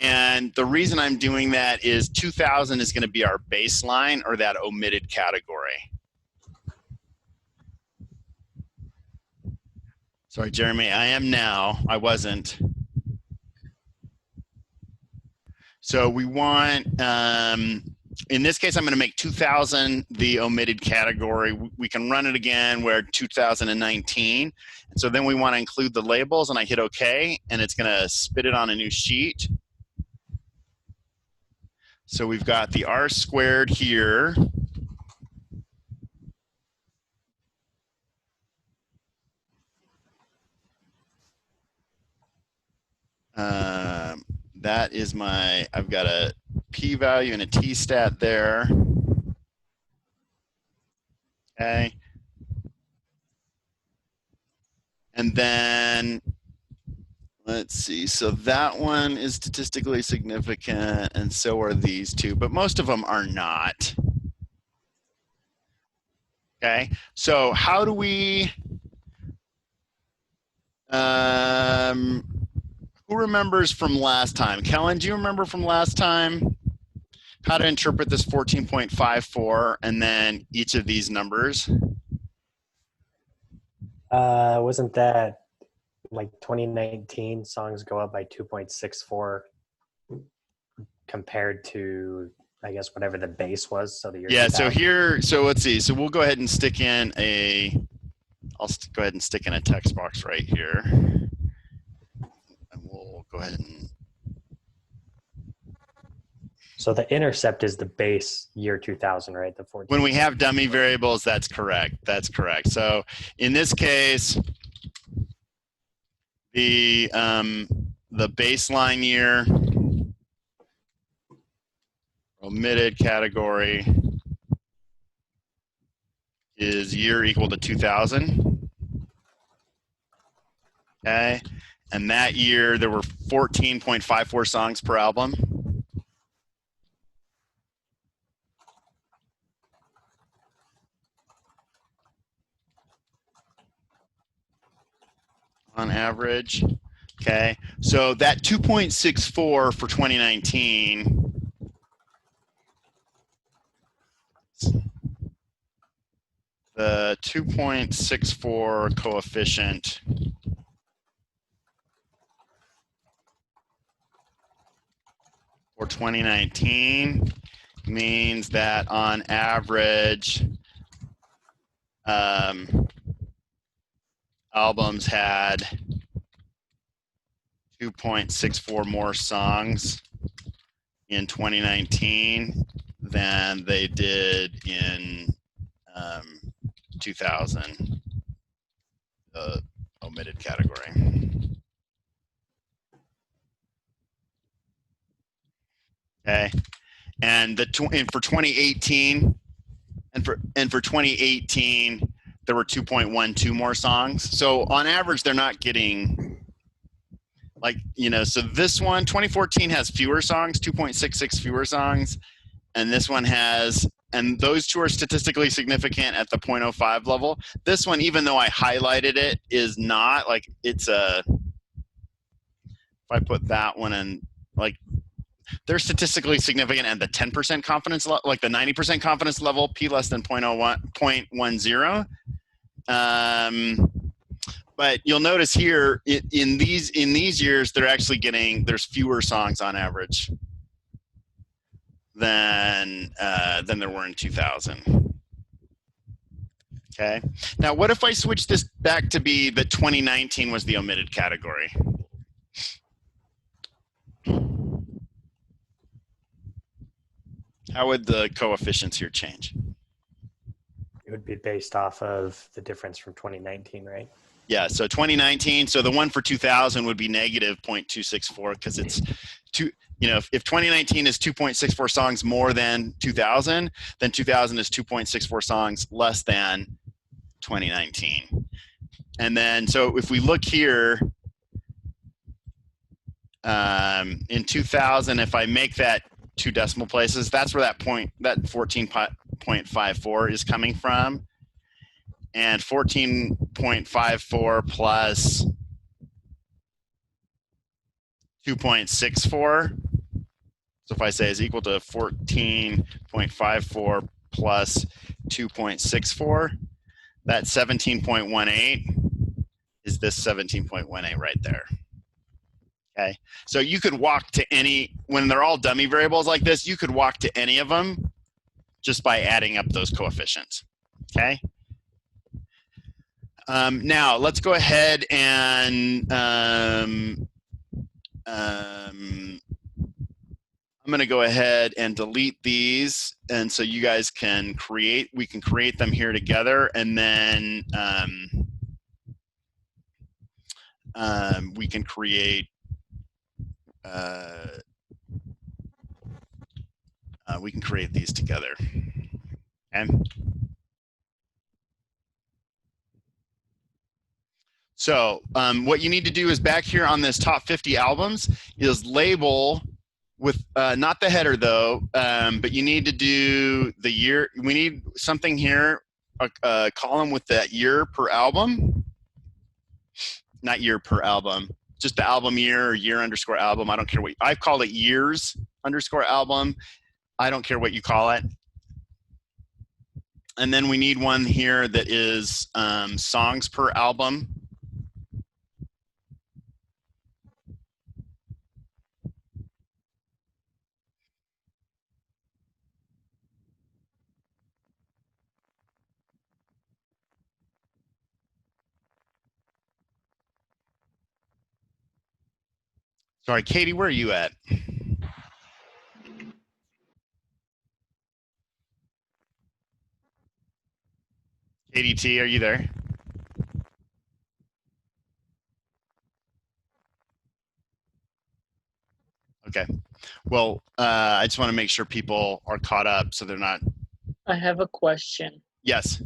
And the reason I'm doing that is 2000 is going to be our baseline, or that omitted category. Sorry, Jeremy, I am now. I wasn't. So we want, in this case, I'm going to make 2000 the omitted category. We can run it again where 2019. So then we want to include the labels, and I hit OK, and it's going to spit it on a new sheet. So we've got the R squared here. That is my, I've got a p-value and a t-stat there. Okay. And then, let's see, so that one is statistically significant, and so are these two, but most of them are not. Okay, so how do we, who remembers from last time? Kellen, do you remember from last time how to interpret this 14.54 and then each of these numbers? Wasn't that like 2019 songs go up by 2.64 compared to, I guess, whatever the base was? So the year 2000? So here, so let's see. So we'll go ahead and stick in a, I'll go ahead and stick in a text box right here. And we'll go ahead and. So the intercept is the base year 2000, right? The 14. When we have dummy variables, that's correct. That's correct. So in this case, the baseline year, omitted category, is year equal to 2000. Okay, and that year there were 14.54 songs per album. On average. Okay, so that 2.64 for 2019 the 2.64 coefficient for 2019 means that on average albums had 2.64 more songs in 2019 than they did in 2000, the omitted category. Okay, and for 2018, and for 2018, there were 2.12 more songs. So on average, they're not getting, like, you know, so this one, 2014 has fewer songs, 2.66 fewer songs, and this one has, and those two are statistically significant at the 0.05 level. This one, even though I highlighted it, is not, like, it's a, if I put that one in, like, they're statistically significant at the 10% confidence level, like the 90% confidence level, p less than 0.10. But you'll notice here in these years, they're actually getting, there's fewer songs on average than there were in 2000. Okay. Now, what if I switch this back to be that 2019 was the omitted category? How would the coefficients here change? It would be based off of the difference from 2019, right? Yeah, so 2019, so the one for 2000 would be negative 0.264 because it's you know, if 2019 is 2.64 songs more than 2000, then 2000 is 2.64 songs less than 2019. And then, so if we look here, in 2000, if I make that 2 decimal places, that's where that 14.54 is coming from. And 14.54 plus 2.64 So if I say is equal to 14.54 plus 2.64, that 17.18 is this 17.18 right there. Okay, so you could walk to any, when they're all dummy variables like this, you could walk to any of them just by adding up those coefficients. Okay. Now let's go ahead and I'm going to go ahead and delete these, and so you guys can create. We can create them here together, and then we can create. We can create these together. Okay. So what you need to do is back here on this top 50 albums is label with not the header though, but you need to do the year. We need something here, a column with that year per album, not year per album, just the album year or year underscore album. I don't care what, I call it years underscore album. I don't care what you call it. And then we need one here that is songs per album. Sorry, Katie, where are you at? Katie T, are you there? Okay. Well, I just want to make sure people are caught up so they're not. I have a question. Yes.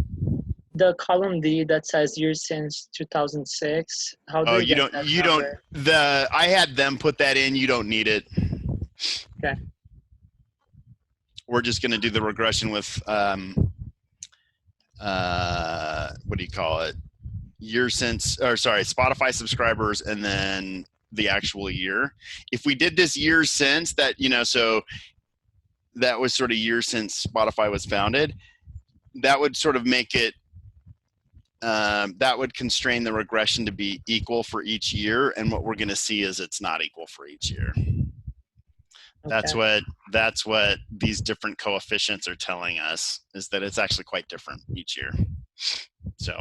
The column D that says years since 2006. How do you don't. I had them put that in. You don't need it. Okay. We're just going to do the regression with what do you call it? Year since, or sorry, Spotify subscribers, and then the actual year. If we did this years since, that, you know, so that was sort of years since Spotify was founded, that would sort of make it, that would constrain the regression to be equal for each year. And what we're going to see is it's not equal for each year. Okay. That's what these different coefficients are telling us, is that it's actually quite different each year. So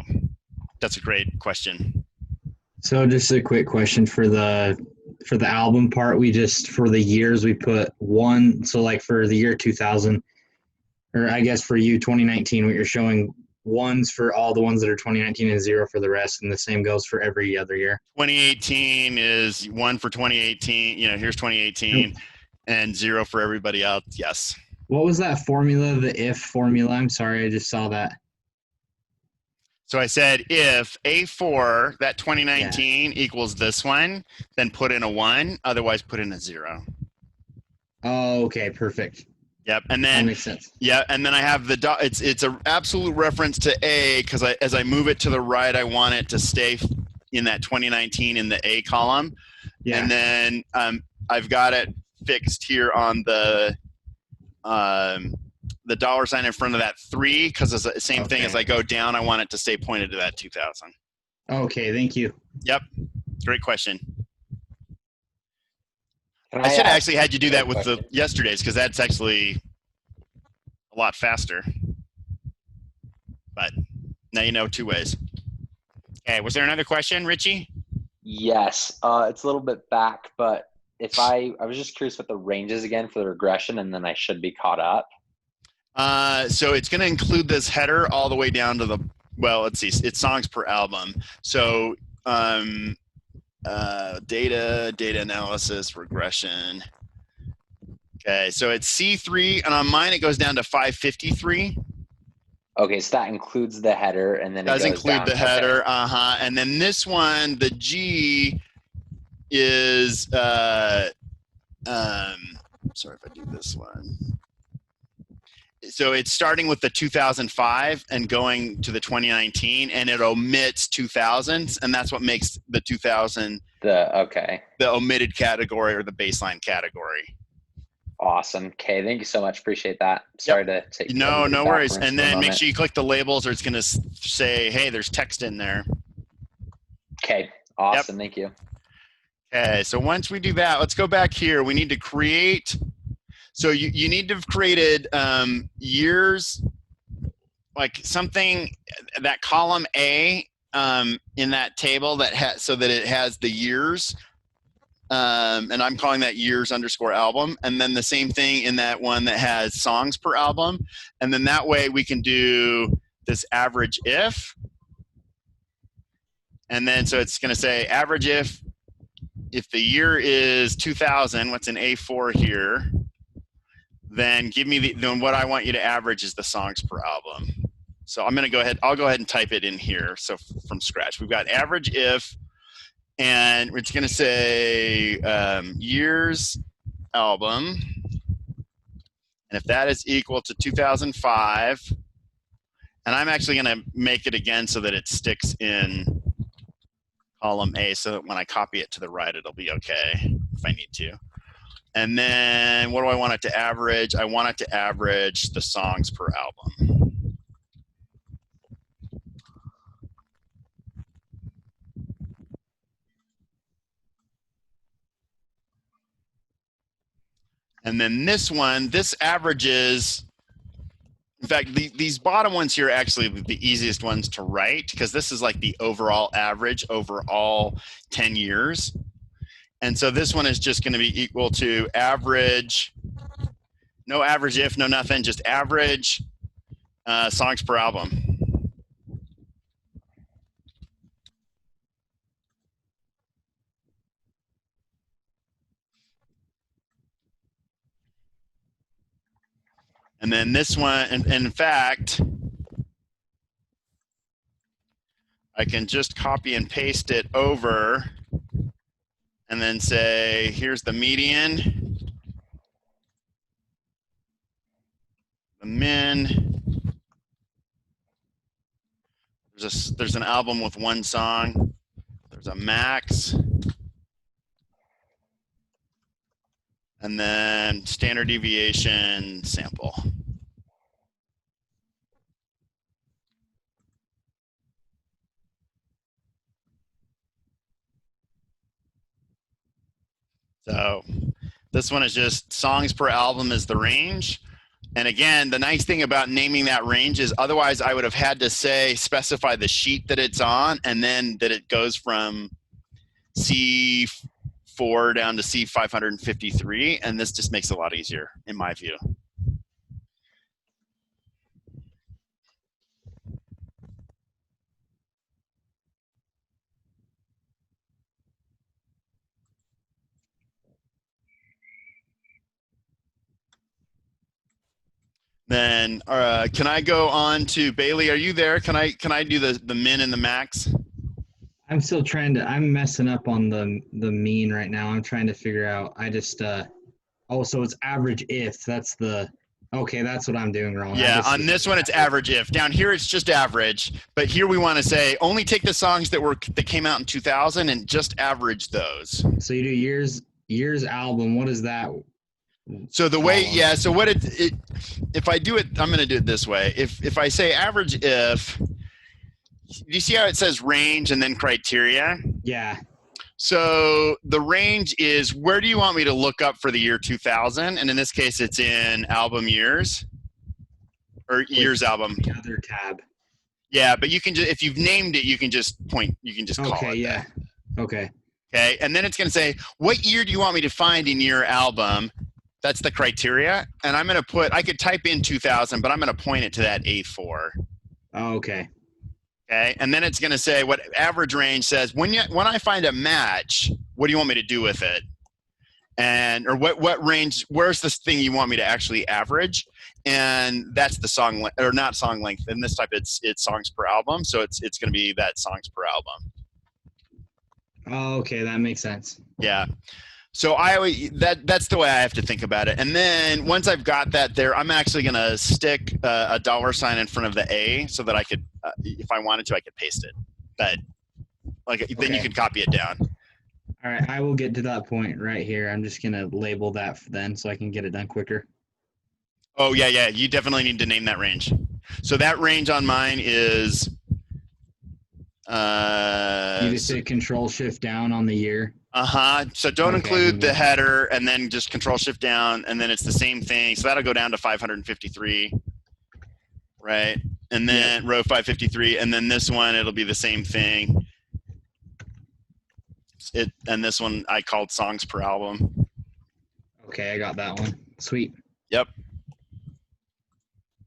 that's a great question. So just a quick question for the album part. We just, for the years, we put one. So like for the year 2000, or I guess for you 2019, what you're showing ones for all the ones that are 2019 and 0 for the rest, and the same goes for every other year. 2018 is 1 for 2018. You know, here's 2018. Nope. And 0 for everybody else. Yes. What was that formula? The if formula? I'm sorry, I just saw that. So I said if A4, that 2019 equals this one, then put in a 1. Otherwise, put in a 0. Oh, okay, perfect. Yep, and then that makes sense. Yeah, and then I have the dot. It's an absolute reference to A, because as I move it to the right, I want it to stay in that 2019 in the A column. Yeah. And then I've got it fixed here on the dollar sign in front of that 3, because it's the same thing. As I go down, I want it to stay pointed to that 2000. Okay, thank you. Yep, great question. I should have actually had you do that with the yesterday's, because that's actually a lot faster. But now you know 2 ways. Okay, was there another question, Richie? Yes, it's a little bit back, but if I was just curious what the range is again for the regression, and then I should be caught up. So it's going to include this header all the way down to the, well, let's see, it's songs per album. So data analysis, regression. Okay, so it's C3, and on mine it goes down to 553. Okay, so that includes the header, and then it does include the header. Okay. And then this one, the G is sorry if I do this one. So it's starting with the 2005 and going to the 2019, and it omits 2000s, and that's what makes the 2000 the omitted category, or the baseline category. Awesome. Okay, thank you so much. Appreciate that. Sorry to take No everybody worries. backwards And for a then make moment. sure you click the labels, or it's going to say, hey, there's text in there. Okay, awesome. Thank you. Okay, so once we do that, let's go back here. We need to create. So you need to have created years, like something, that column A in that table that has, so that it has the years. And I'm calling that years _ album. And then the same thing in that one that has songs per album. And then that way we can do this average if. And then so it's going to say average if the year is 2000, what's an A4 here, then give me then what I want you to average is the songs per album. So I'm going to go ahead, I'll go ahead and type it in here. So from scratch, we've got average if, and it's going to say years album. And if that is equal to 2005, and I'm actually going to make it again so that it sticks in column A, so that when I copy it to the right, it'll be okay if I need to. And then what do I want it to average? I want it to average the songs per album. And then this one, this averages, in fact, these bottom ones here are actually the easiest ones to write, because this is like the overall average over all 10 years. And so this one is just going to be equal to average, no average if, no nothing, just average songs per album. And then this one, and in fact, I can just copy and paste it over and then say, here's the median, the min. There's an album with one song. There's a max. And then standard deviation sample. So this one is just songs per album is the range. And again, the nice thing about naming that range is otherwise I would have had to specify the sheet that it's on, and then that it goes from C4 down to C553. And this just makes it a lot easier in my view. Then can I go on to Bailey? Are you there? Can I do the min and the max? I'm still trying to, I'm messing up on the mean right now. I'm trying to figure out, I just, oh, so it's average if, that's what I'm doing wrong. Yeah, on this one it's average if. Down here it's just average, but here we want to say only take the songs that came out in 2000 and just average those. So you do years album, what is that? So the way, yeah, so what if I do it, I'm going to do it this way. If I say average if, you see how it says range and then criteria? Yeah. So the range is, where do you want me to look up for the year 2000? And in this case, it's in album years, or years album. The other tab. Yeah, but you can just, if you've named it, you can just call it yeah. that. Okay. Okay, and then it's going to say, what year do you want me to find in your album? That's the criteria. And I'm going to I could type in 2000, but I'm going to point it to that A4. Oh, okay. Okay, and then it's going to say what average range says. When I find a match, what do you want me to do with it? And or what range? Where's this thing you want me to actually average? And that's the song or not song length. In this type, it's songs per album. So it's going to be that songs per album. Oh, okay, that makes sense. Yeah. So that's the way I have to think about it. And then once I've got that there, I'm actually going to stick a $sign in front of the A so that I could, if I wanted to, I could paste it. But then you could copy it down. All All right, I will get to that point right here. I'm just gonna label that then so I can get it done quicker. Oh yeah, yeah. You definitely need to name that range. So that range on mine is. You just say Control Shift down on the year. So don't Okay, include the yeah. header, and then just Control Shift down, and then it's the same thing. So that'll go down to 553, right? And then row 553, and then this one it'll be the same thing. And this one I called songs per album. Okay, I got that one. Sweet. Yep.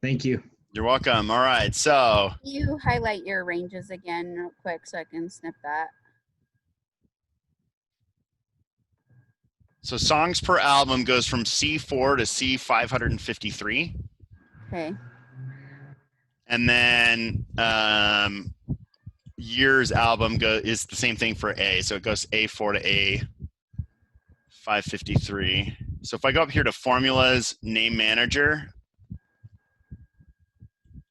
Thank you. You're welcome. All right. So You highlight your ranges again real quick so I can snip that. so songs per album goes from C4 to C553. Okay. And then years album is the same thing for A. So it goes A4 to A553. So if I go up here to formulas, name manager,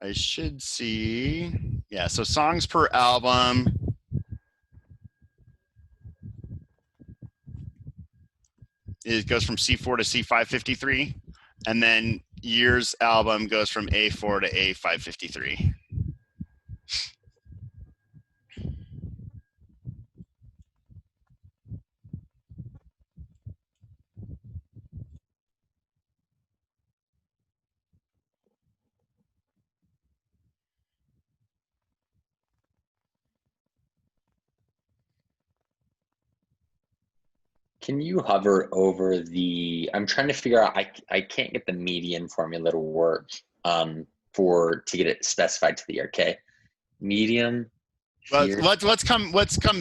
I should see, yeah, so songs per album. It goes from C4 to C553. And then years album goes from A4 to A553. Can you hover over the? I'm trying to figure out. I can't get the median formula to work to get it specified to the year. Okay, medium. Well, Here. let's come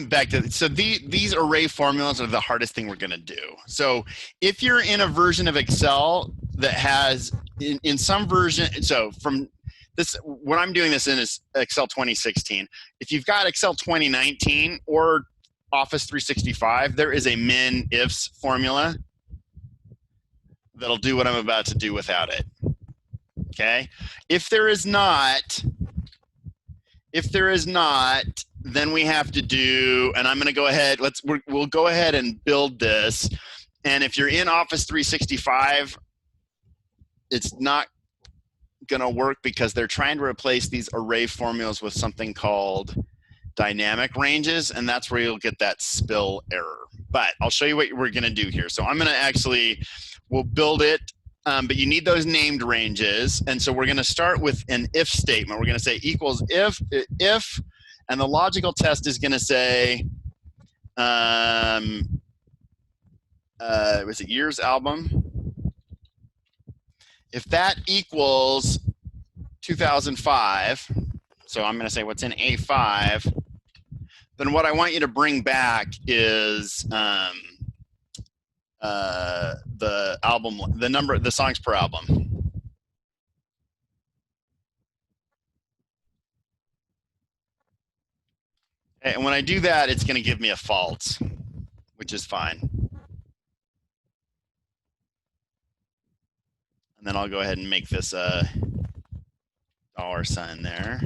back to so these array formulas are the hardest thing we're going to do. So if you're in a version of Excel that has in some version, so from this, what I'm doing this in is Excel 2016. If you've got Excel 2019 or Office 365, there is a min ifs formula that'll do what I'm about to do without it. Okay, if there is not, then we have to do, and I'm going to go ahead, we'll go ahead and build this. And if you're in Office 365, it's not going to work because they're trying to replace these array formulas with something called dynamic ranges, and that's where you'll get that spill error. But I'll show you what we're going to do here. So I'm going to we'll build it. But you need those named ranges. And so we're going to start with an if statement. We're going to say equals if, and the logical test is going to say, was it years album? If that equals 2005, so I'm going to say what's in A5, then what I want you to bring back is the album, the songs per album. And when I do that, it's going to give me a false, which is fine. And then I'll go ahead and make this a $sign there.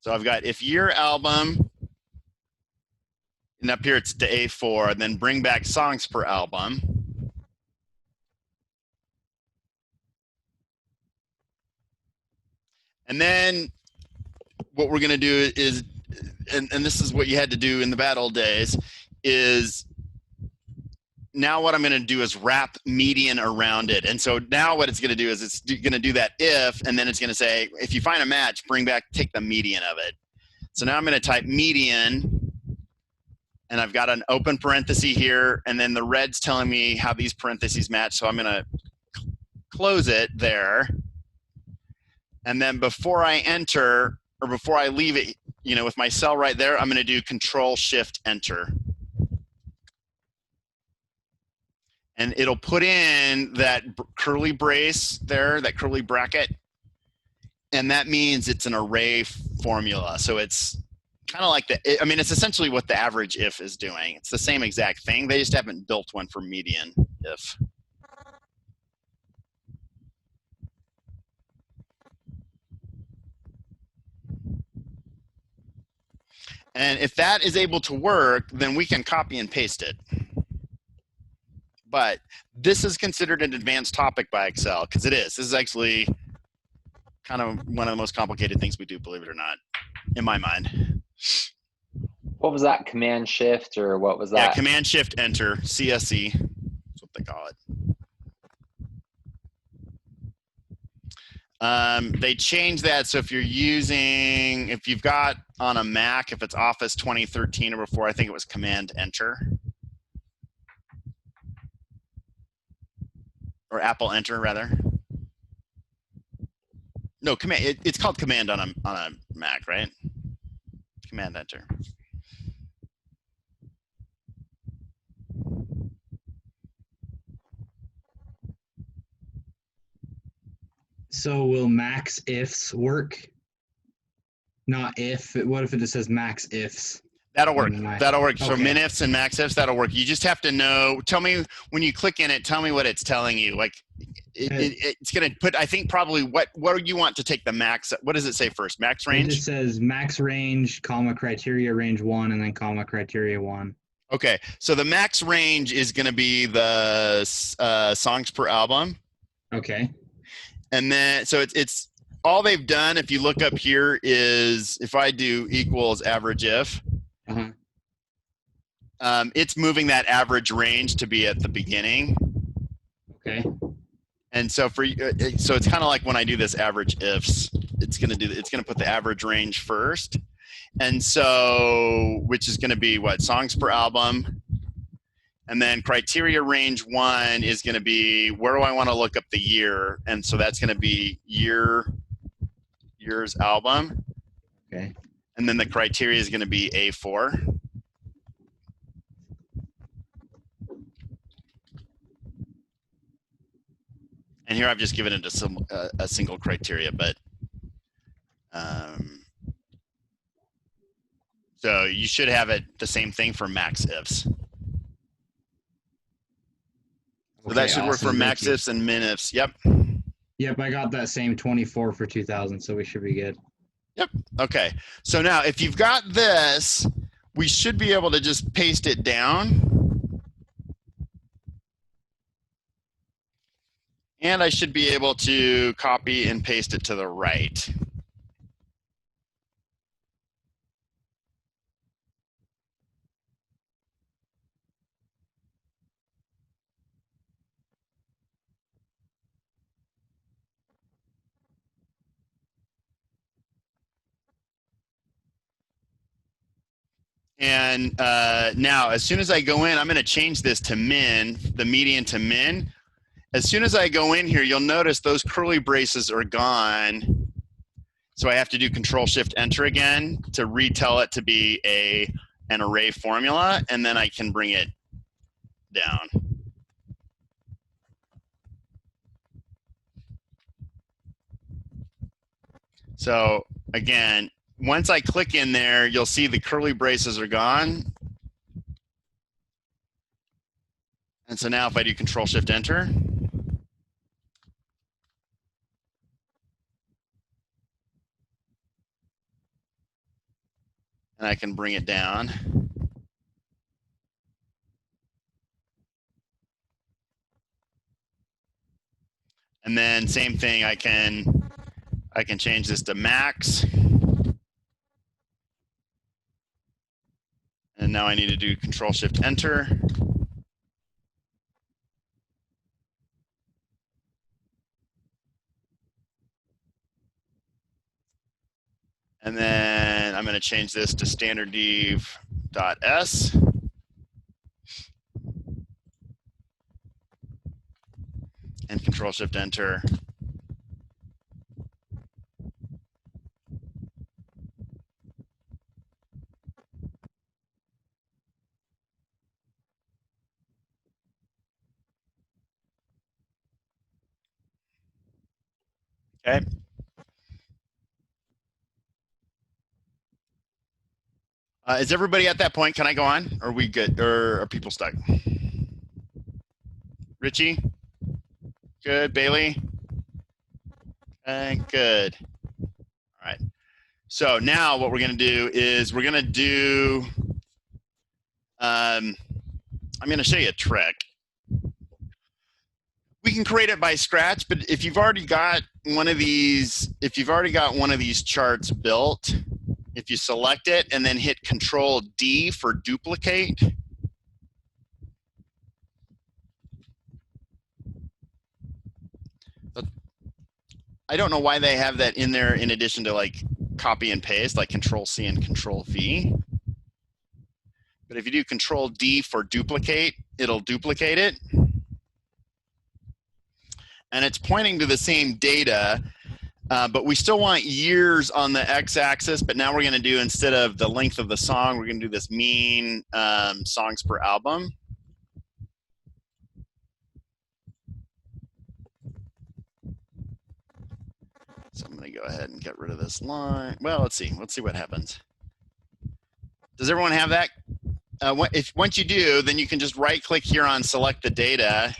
So I've got if year album, and up here it's to A4, and then bring back songs per album. And then what we're going to do is, and this is what you had to do in the bad old days, is now what I'm going to do is wrap median around it. And so now what it's going to do is it's going to do that if, and then it's going to say, if you find a match, take the median of it. So now I'm going to type median, and I've got an open parenthesis here, and then the red's telling me how these parentheses match. So I'm going to close it there. And then before I enter, or before I leave it, with my cell right there, I'm going to do Control-Shift-Enter. And it'll put in that curly brace there, that curly bracket. And that means it's an array formula. So it's kind of like it's essentially what the average if is doing. It's the same exact thing. They just haven't built one for median if. And if that is able to work, then we can copy and paste it. But this is considered an advanced topic by Excel, because it is. This is actually kind of one of the most complicated things we do, believe it or not, in my mind. What was that? Command Shift or what was Yeah, that? Command Shift Enter, CSE. That's what they call it. They changed that, so if you've got on a Mac, if it's Office 2013 or before, I think it was Command Enter. Or Apple Enter, rather. No, Command. It's called Command on a Mac, right? Command Enter. So will max ifs work? Not if. What if it just says max ifs? That'll work. Nice. That'll work. So Okay. minifs and maxifs, that'll work. You just have to know. Tell me when you click in it. Tell me what it's telling you. Like it's going to put. I think probably what do you want to take the max? What does it say first? Max It range. just says max range, comma criteria range 1, and then comma criteria 1. Okay. So the max range is going to be the songs per album. Okay. And then, so it's all they've done. If you look up here, is if I do equals average if, Uh-huh. it's moving that average range to be at the beginning. Okay. And so so it's kind of like when I do this average ifs, it's gonna put the average range first, and so which is gonna be what songs per album. And then criteria range 1 is going to be where do I want to look up the year? And so that's going to be year's album. Okay. And then the criteria is going to be A4. And here I've just given it a single criteria, but so you should have it the same thing for max ifs. So that should work for max ifs and min ifs. Yep. Yep, I got that same 24 for 2000, so we should be good. Yep. Okay. So now if you've got this, we should be able to just paste it down. And I should be able to copy and paste it to the right. And now, as soon as I go in, I'm going to change this to min, the median to min. As soon as I go in here, you'll notice those curly braces are gone. So I have to do Control-Shift-Enter again to retell it to be an array formula, and then I can bring it down. So again, once I click in there, you'll see the curly braces are gone. And so now if I do Control-Shift-Enter, and I can bring it down. And then same thing, I can change this to max. And now I need to do Control-Shift-Enter. And then I'm going to change this to standarddiv.s. And Control-Shift-Enter. Okay. Is everybody at that point? Can I go on? Or are we good? Or are people stuck? Richie? Good. Bailey? Okay, good. All right. So now what we're going to do is we're going to do, I'm going to show you a trick. We can create it by scratch, but if you've already got one of these, charts built, if you select it and then hit Control D for duplicate, I don't know why they have that in there in addition to like copy and paste, like Control C and Control V. But if you do Control D for duplicate, it'll duplicate it. And it's pointing to the same data, but we still want years on the x-axis, but now we're going to do, instead of the length of the song, we're going to do this mean songs per album. So I'm going to go ahead and get rid of this line. Well, let's see what happens. Does everyone have that? Once you do, then you can just right click here on select the data.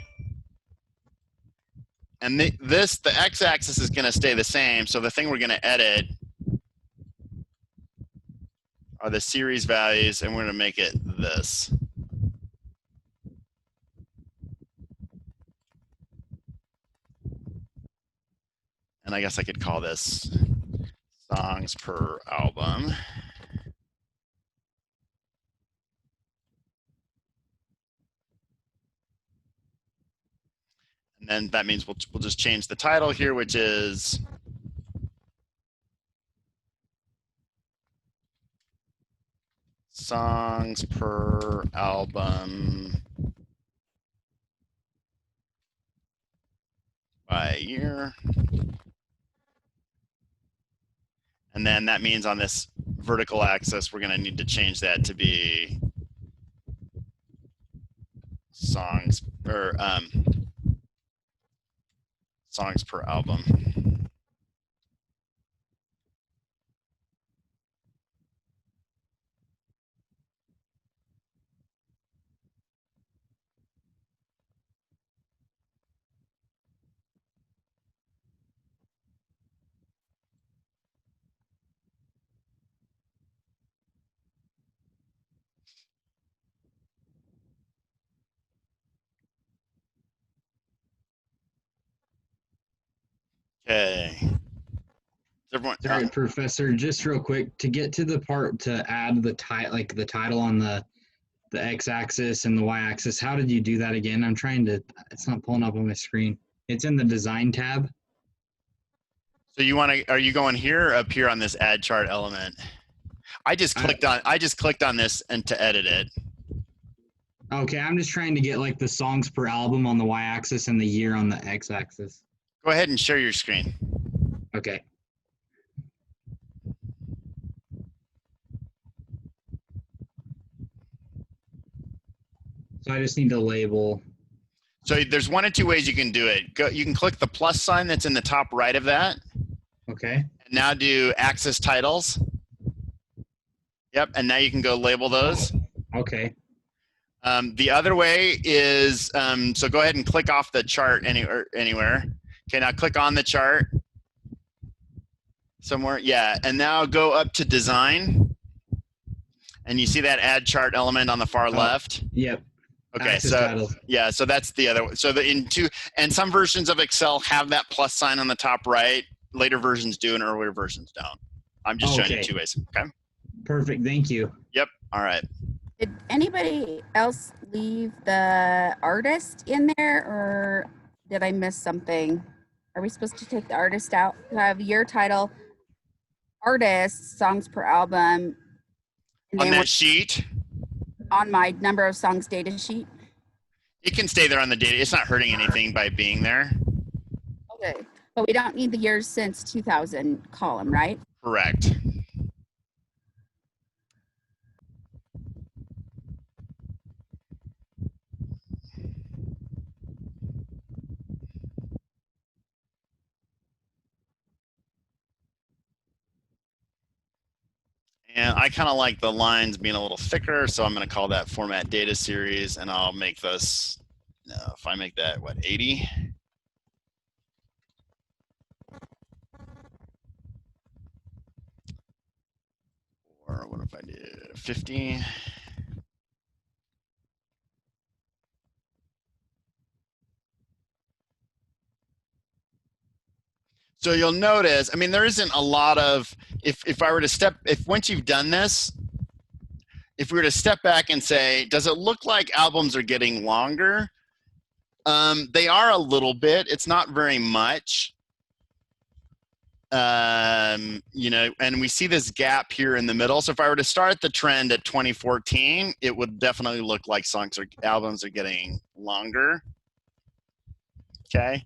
And the x-axis is going to stay the same. So the thing we're going to edit are the series values, and we're going to make it this. And I guess I could call this songs per album. And then that means we'll just change the title here, which is songs per album by year. And then that means on this vertical axis, we're going to need to change that to be songs or songs per album. Okay. Everyone, Sorry, Professor, just real quick, to get to the part to add the title on the x-axis and the y-axis, how did you do that again? I'm trying to, it's not pulling up on my screen. It's in the design tab. so you want to, are you going here or up here on this add chart element? I just clicked on this and to edit it. Okay, I'm just trying to get like the songs per album on the y-axis and the year on the x-axis. Go ahead and share your screen. Okay. So I just need to label. So there's one of two ways you can do it. You can click the plus sign that's in the top right of that. Okay. And now do axis titles. Yep, and now you can go label those. Okay. The other way is, so go ahead and click off the chart anywhere. Okay, now click on the chart somewhere. Yeah, and now go up to design. And you see that add chart element on the far left? Yep. Okay, Axis so titles. yeah, so that's the other one. So and some versions of Excel have that plus sign on the top right. Later versions do and earlier versions don't. I'm just showing you two ways, okay? Perfect, thank you. Yep, all right. Did anybody else leave the artist in there, or did I miss something? Are we supposed to take the artist out? I have year, title, artist, songs per album. And On then that sheet, on my number of songs data sheet. it can stay there on the data. It's not hurting anything by being there. Okay, but we don't need the years since 2000 column, right? Correct. And I kind of like the lines being a little thicker, so I'm going to call that format data series, and I'll make this, if I make that, what, 80? Or what if I do 50? So you'll notice, I mean, there isn't a lot of, if I were to once you've done this, if we were to step back and say, does it look like albums are getting longer? They are a little bit. It's not very much. You know, and we see this gap here in the middle. So if I were to start the trend at 2014, it would definitely look like albums are getting longer. Okay.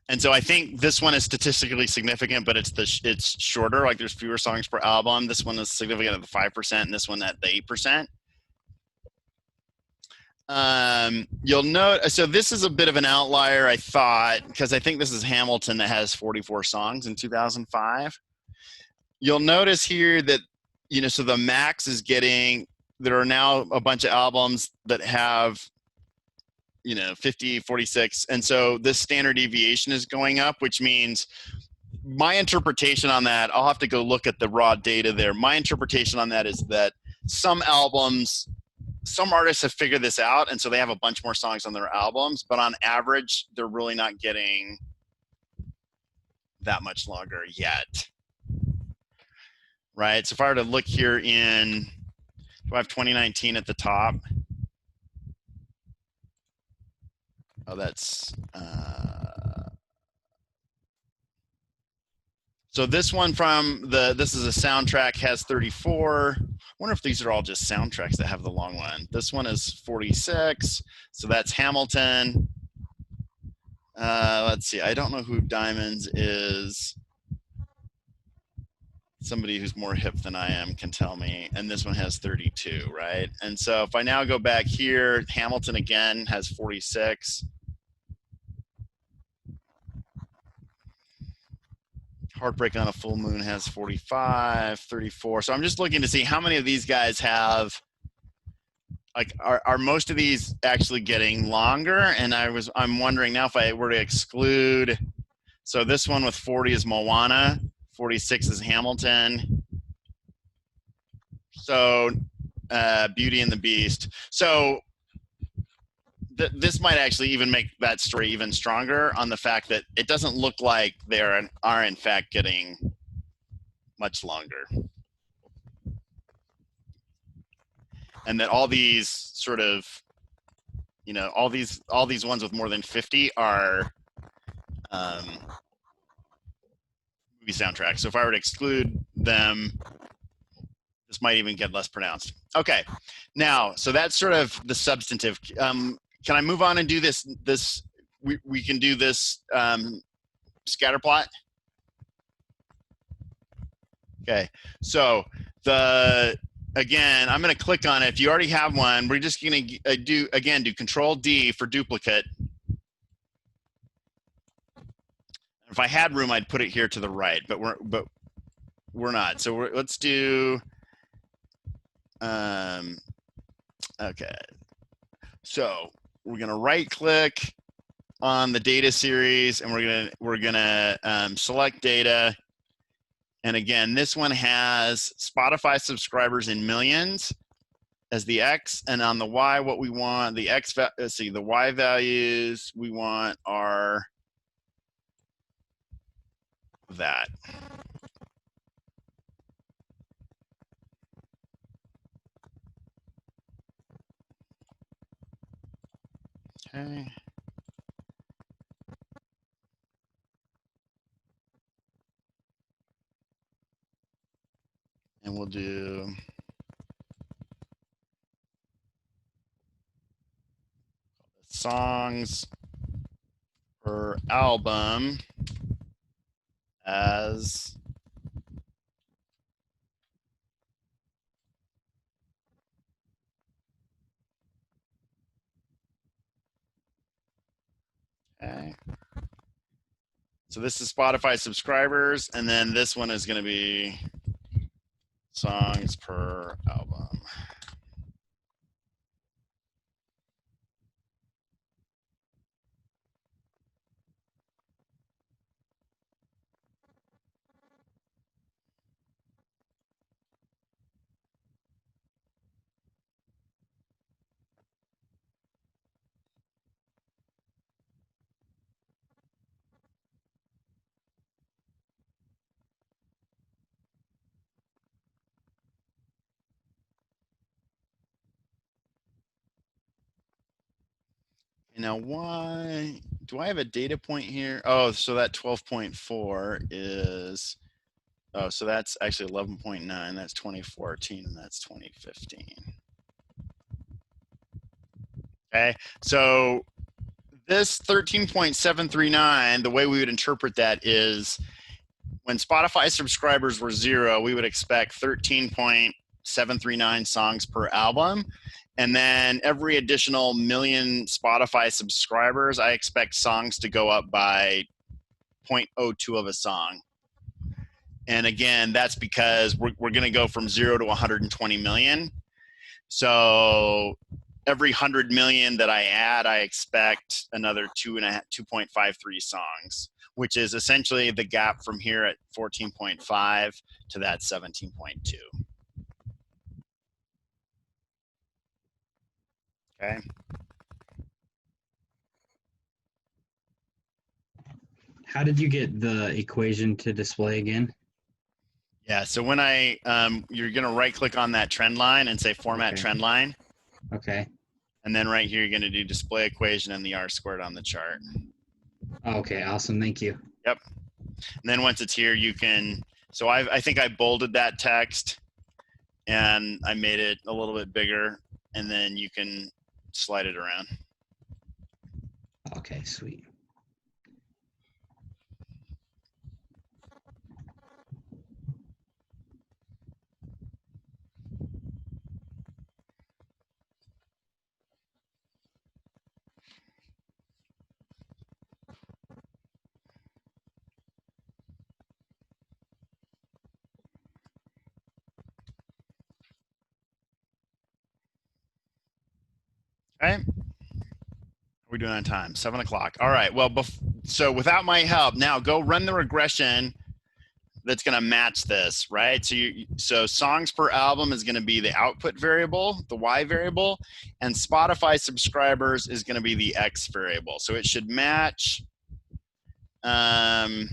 And so I think this one is statistically significant, but it's shorter. Like there's fewer songs per album. This one is significant at the 5%, and this one at the 8%. You'll note. So this is a bit of an outlier, I thought, because I think this is Hamilton that has 44 songs in 2005. You'll notice here that so the max is getting. There are now a bunch of albums that have 50, 46. And so this standard deviation is going up, which means my interpretation on that, I'll have to go look at the raw data there. My interpretation on that is that some artists have figured this out, and so they have a bunch more songs on their albums, but on average, they're really not getting that much longer yet. Right? So if I were to look here do I have 2019 at the top? Oh, that's so this one this is a soundtrack, has 34. I wonder if these are all just soundtracks that have the long one. This one is 46, so that's Hamilton. Let's see, I don't know who Diamonds is. Somebody who's more hip than I am can tell me. And this one has 32, right? And so if I now go back here, Hamilton again has 46. Heartbreak on a Full Moon has 45, 34. So I'm just looking to see how many of these guys have, like, are most of these actually getting longer? And I'm wondering now if I were to exclude, so this one with 40 is Moana, 46 is Hamilton. So Beauty and the Beast. So this might actually even make that story even stronger on the fact that it doesn't look like they are in fact getting much longer. And that all these sort of, all these ones with more than 50 are movie soundtracks. So if I were to exclude them, this might even get less pronounced. Okay, now, so that's sort of the substantive. Can I move on and do this? We can do this scatter plot. Okay, so again, I'm going to click on it. If you already have one, we're just going to do Control D for duplicate. If I had room, I'd put it here to the right, but we're not. So let's do. Okay, so we're going to right click on the data series, and we're gonna select data. And again, this one has Spotify subscribers in millions as the X, and on the Y, what we want, the X, let's see, the Y values we want are that. Okay. And we'll do songs per album as okay. So this is Spotify subscribers, and then this one is going to be songs per album. Now, why do I have a data point here? Oh, so that 12.4 is, oh, so that's actually 11.9. That's 2014 and that's 2015. Okay, so this 13.739, the way we would interpret that is when Spotify subscribers were 0, we would expect 13.739 songs per album. And then every additional million Spotify subscribers, I expect songs to go up by 0.02 of a song. And again, that's because we're going to go from 0 to 120 million. So every 100 million that I add, I expect another 2.53 songs, which is essentially the gap from here at 14.5 to that 17.2. Okay. How did you get the equation to display again? Yeah. So when you're going to right click on that trend line and say format Okay. trend line. Okay. And then right here, you're going to do display equation and the R squared on the chart. Okay. Awesome. Thank you. Yep. And then once it's here, you can, so I think I bolded that text and I made it a little bit bigger, and then you can slide it around. Okay. Sweet. All right. We're doing on time, 7 o'clock. All right. Well, so without my help, now go run the regression that's going to match this, right? So songs per album is going to be the output variable, the Y variable, and Spotify subscribers is going to be the X variable. So it should match. So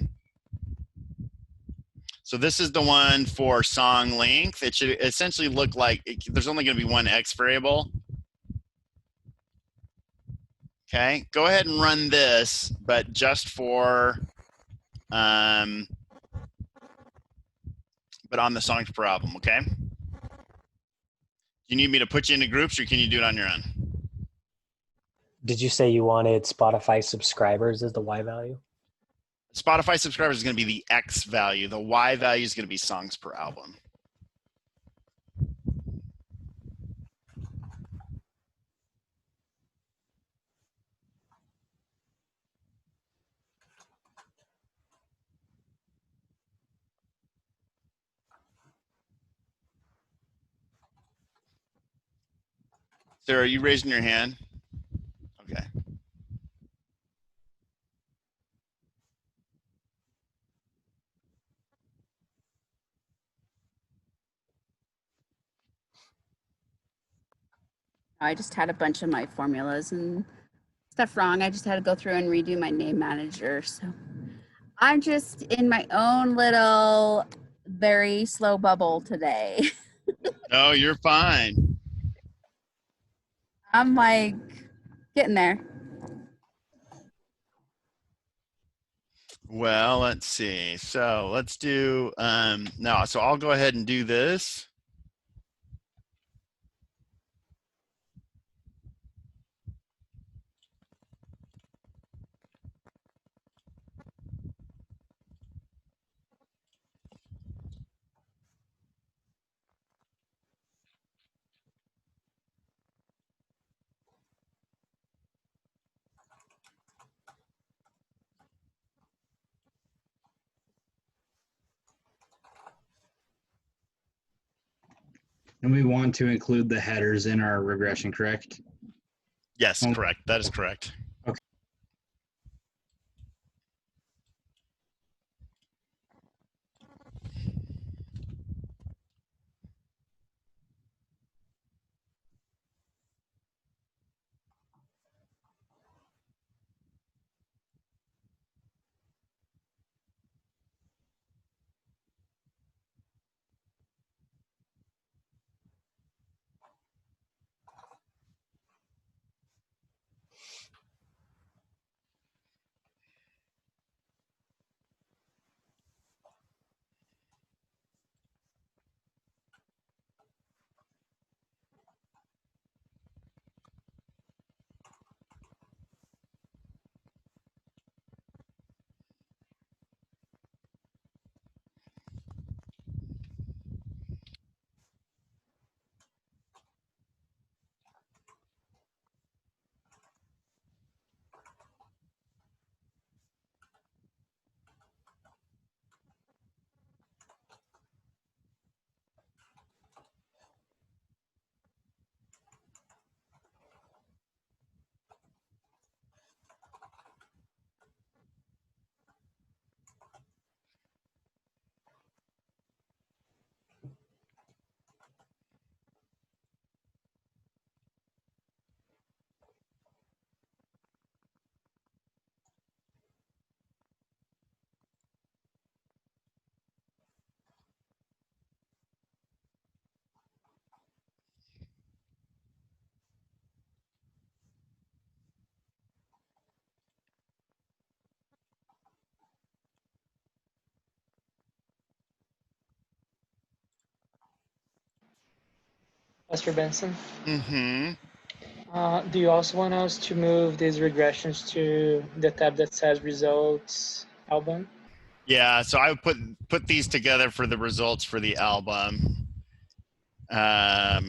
this is the one for song length. It should essentially look like there's only going to be one X variable. Okay, go ahead and run this, but just for, but on the songs per album, okay? You need me to put you into groups or can you do it on your own? Did you say you wanted Spotify subscribers as the Y value? Spotify subscribers is going to be the X value. The Y value is going to be songs per album. Sarah, are you raising your hand? Okay. I just had a bunch of my formulas and stuff wrong. I just had to go through and redo my name manager. So I'm just in my own little very slow bubble today. No, you're fine. I'm like getting there. Well, let's see. So let's do, no, so I'll go ahead and do this. And we want to include the headers in our regression, correct? Yes, correct. That is correct. Pastor Benson. Mm-hmm. Do you also want us to move these regressions to the tab that says results album? Yeah, so I would put these together for the results for the album. That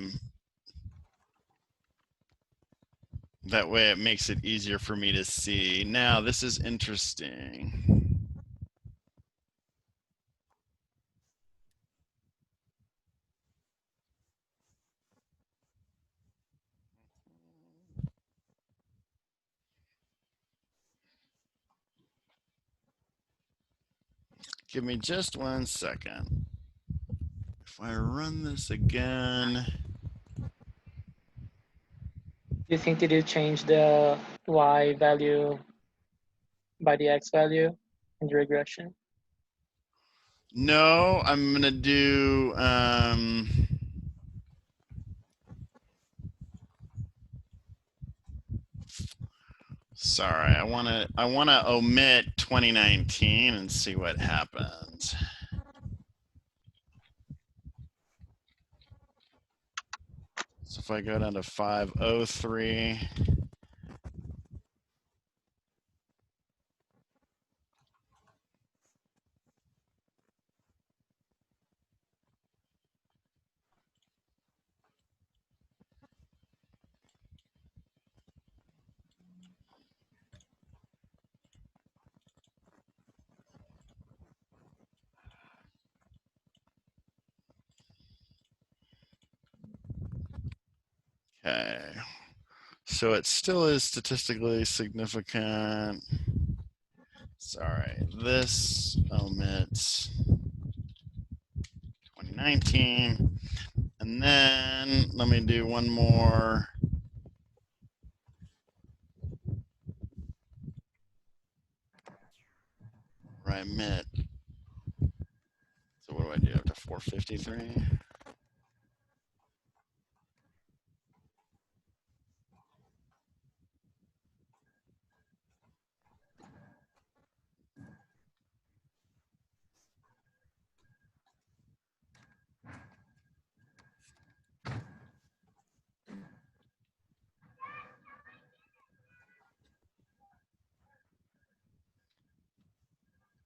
way it makes it easier for me to see. Now, this is interesting. Give me just 1 second. If I run this again. Do you think did you change the y value by the x value in the regression? No, I'm gonna do sorry, I wanna omit 2019 and see what happens. So if I go down to 503, okay. So it still is statistically significant. Sorry, this omits 2019. And then let me do one more. Where I omit. So what do I do up to 453?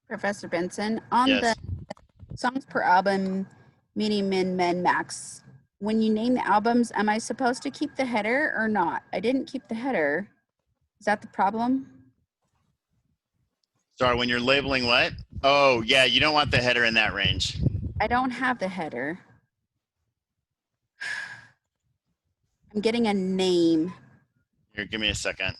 Professor Benson, on the Yes. songs per album, medium, min, max, when you name the albums, am I supposed to keep the header or not? I didn't keep the header. Is that the problem? Sorry, when you're labeling what? Oh, yeah, you don't want the header in that range. I don't have the header. I'm getting a name. Here, give me a second.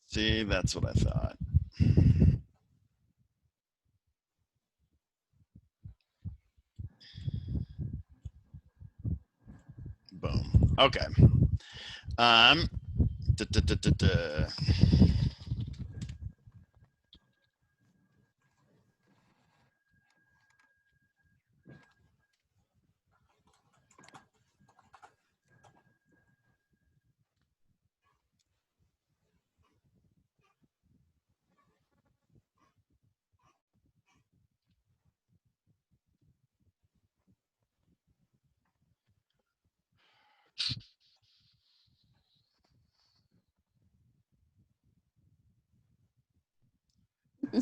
See, that's what I thought. Boom. Okay. Um. duh, duh, duh, duh, duh.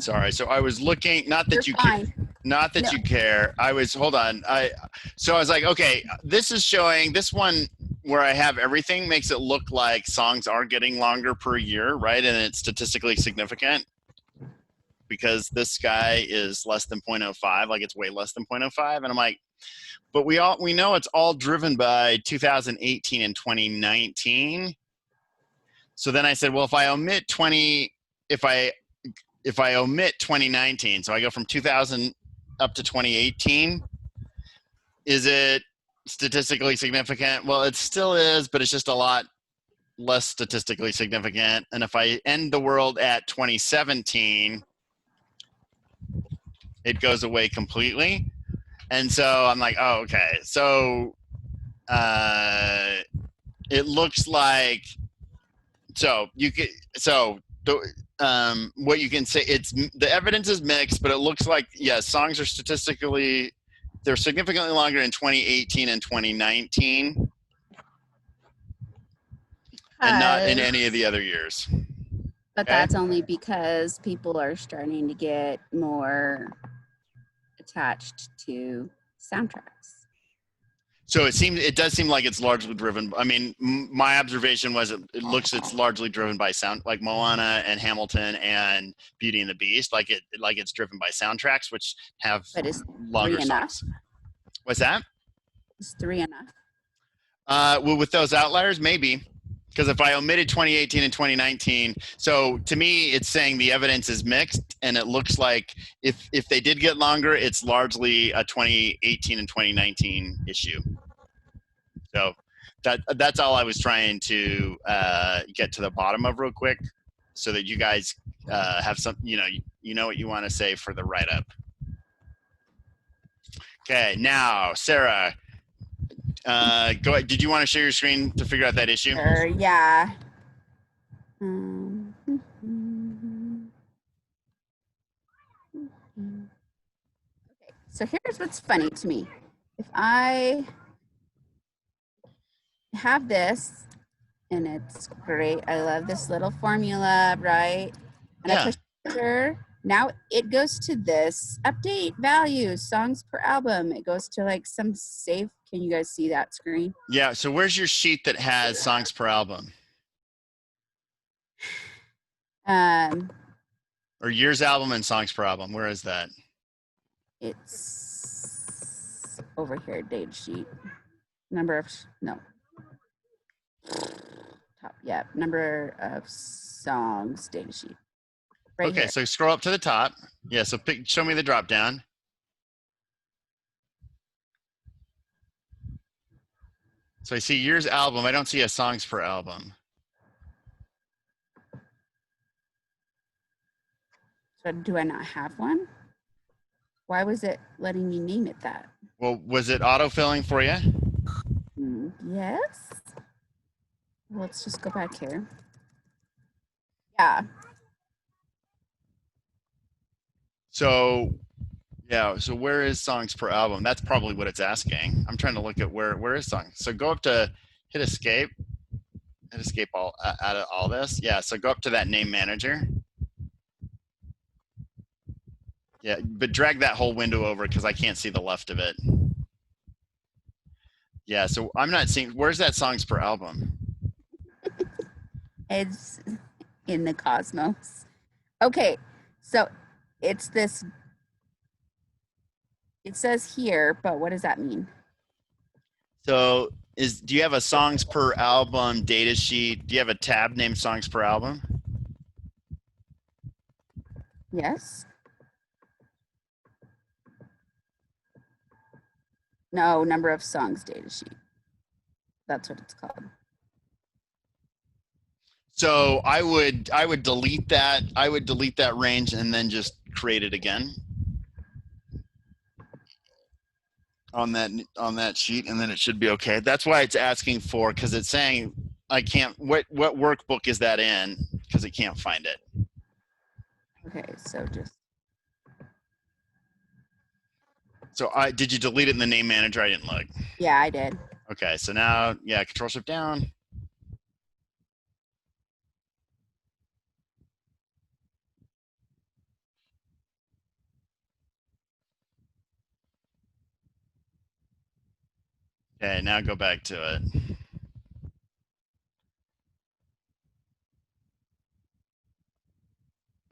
Sorry. So I was looking. Not that You're you fine. not that No. you care. I was. Hold on. So I was like, okay, this is showing this one where I have everything makes it look like songs are getting longer per year, right? And it's statistically significant because this guy is less than 0.05, like it's way less than 0.05. And I'm like, but we know it's all driven by 2018 and 2019. So then I said, well, if I omit 20, if I if I omit 2019, so I go from 2000 up to 2018, is it statistically significant? Well, it still is, but it's just a lot less statistically significant. And if I end the world at 2017, it goes away completely. And so I'm like, oh, okay. So it looks like, so you could, so the, what you can say, it's the evidence is mixed, but it looks like, yes, songs are statistically, they're significantly longer in 2018 and 2019 and not in any of the other years. But Okay. that's only because people are starting to get more attached to soundtracks. So it does seem like it's largely driven. I mean, my observation was it's largely driven by sound, like Moana and Hamilton and Beauty and the Beast. Like it's driven by soundtracks, which have But is longer 3 enough? songs. What's that? Is 3 enough? Well, with those outliers, maybe. Because if I omitted 2018 and 2019, so to me, it's saying the evidence is mixed, and it looks like if they did get longer, it's largely a 2018 and 2019 issue. So that's all I was trying to get to the bottom of real quick, so that you guys have some, you know what you want to say for the write-up. Okay, now Sarah. Go ahead. Did you want to share your screen to figure out that issue? Or yeah. Okay, so here's what's funny to me. If I have this, and it's great, I love this little formula, right? And I Yeah. push enter. Now it goes to this update values, songs per album. It goes to like some save. Can you guys see that screen? Yeah. So where's your sheet that has songs per album or years album and songs per album? Where is that? It's over here, date sheet. Number of, no. Top, yeah, number of songs, data sheet. Right Okay. here. So scroll up to the top. Yeah. So show me the drop down. So I see years album. I don't see a songs per album. So do I not have one? Why was it letting me name it that? Well, was it autofilling for you? Yes. Let's just go back here. Yeah. So, yeah. So where is songs per album? That's probably what it's asking. I'm trying to look at where is songs. So go up to hit escape all out of all this. Yeah. So go up to that name manager. Yeah, but drag that whole window over because I can't see the left of it. Yeah. So I'm not seeing. Where's that songs per album? It's in the cosmos. Okay. So it's this. It says here, but what does that mean? So do you have a songs per album data sheet? Do you have a tab named songs per album? Yes. No, number of songs data sheet. That's what it's called. So I would delete that. I would delete that range and then just create it again on that sheet, and then it should be okay. That's why it's asking for, because it's saying I can't. What workbook is that in? Because it can't find it. Okay, so just. So did you delete it in the name manager? I didn't look. Yeah, I did. Okay, so now, yeah, Control Shift down. Okay, now go back to it.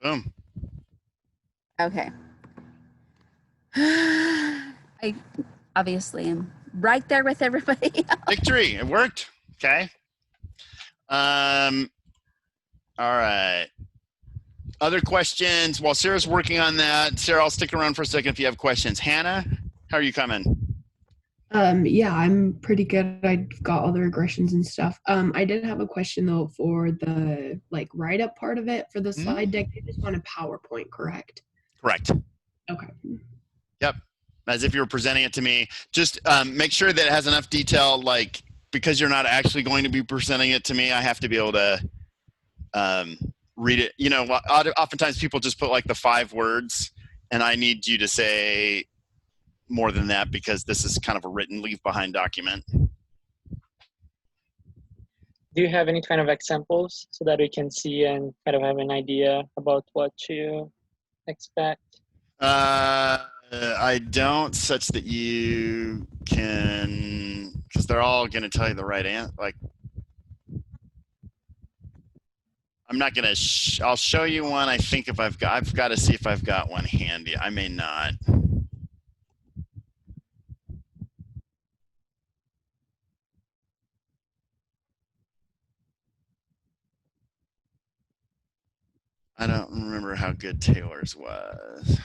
Boom. Okay. I obviously am right there with everybody else. Victory! It worked. Okay. All right. Other questions? While Sarah's working on that, Sarah, I'll stick around for a second if you have questions. Hannah, how are you coming? Yeah, I'm pretty good. I got all the regressions and stuff. I did have a question though for the like write-up part of it for the slide deck. They just want a PowerPoint, correct? Correct. Okay. Yep. As if you were presenting it to me. Just make sure that it has enough detail, like, because you're not actually going to be presenting it to me, I have to be able to read it. You know, oftentimes people just put like the 5 words, and I need you to say more than that because this is kind of a written leave behind document. Do you have any kind of examples so that we can see and kind of have an idea about what you expect? I don't, such that you can, because they're all going to tell you the right answer. Like, I'm not going to, I'll show you one. I think if I've got to see if I've got one handy. I may not. I don't remember how good Taylor's was.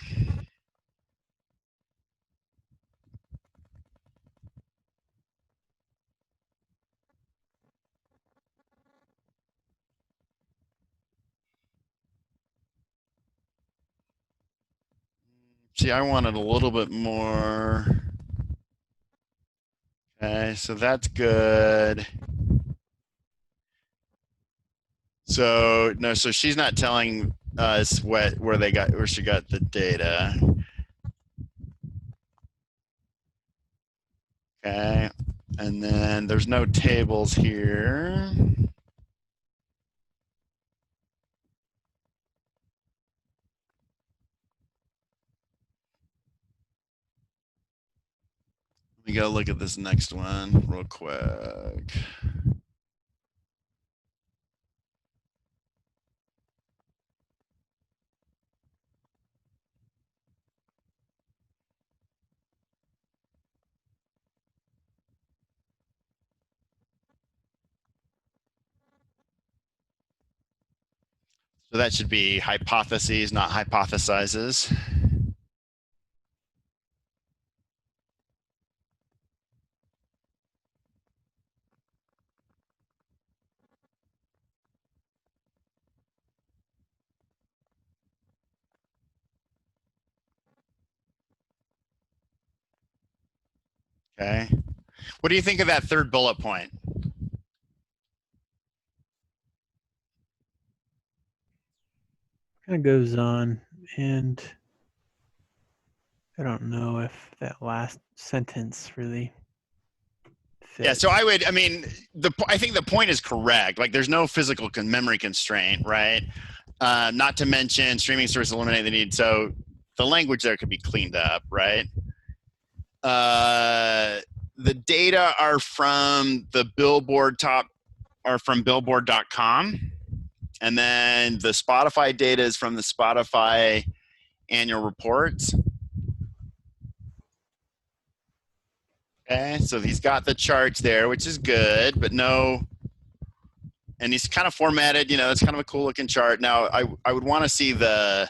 See, I wanted a little bit more. Okay, so that's good. So no, so she's not telling us where she got the data. Okay, and then there's no tables here. We gotta look at this next one real quick. So that should be hypotheses, not hypothesizes. Okay. What do you think of that third bullet point? Kind of goes on, and I don't know if that last sentence really fits. Yeah, so I mean, I think the point is correct. Like, there's no physical memory constraint, right? Not to mention streaming service eliminate the need. So the language there could be cleaned up, right? The data are from the Billboard from billboard.com. And then the Spotify data is from the Spotify annual reports. Okay, so he's got the charts there, which is good, but no, and he's kind of formatted, you know, it's kind of a cool looking chart. Now, I would want to see the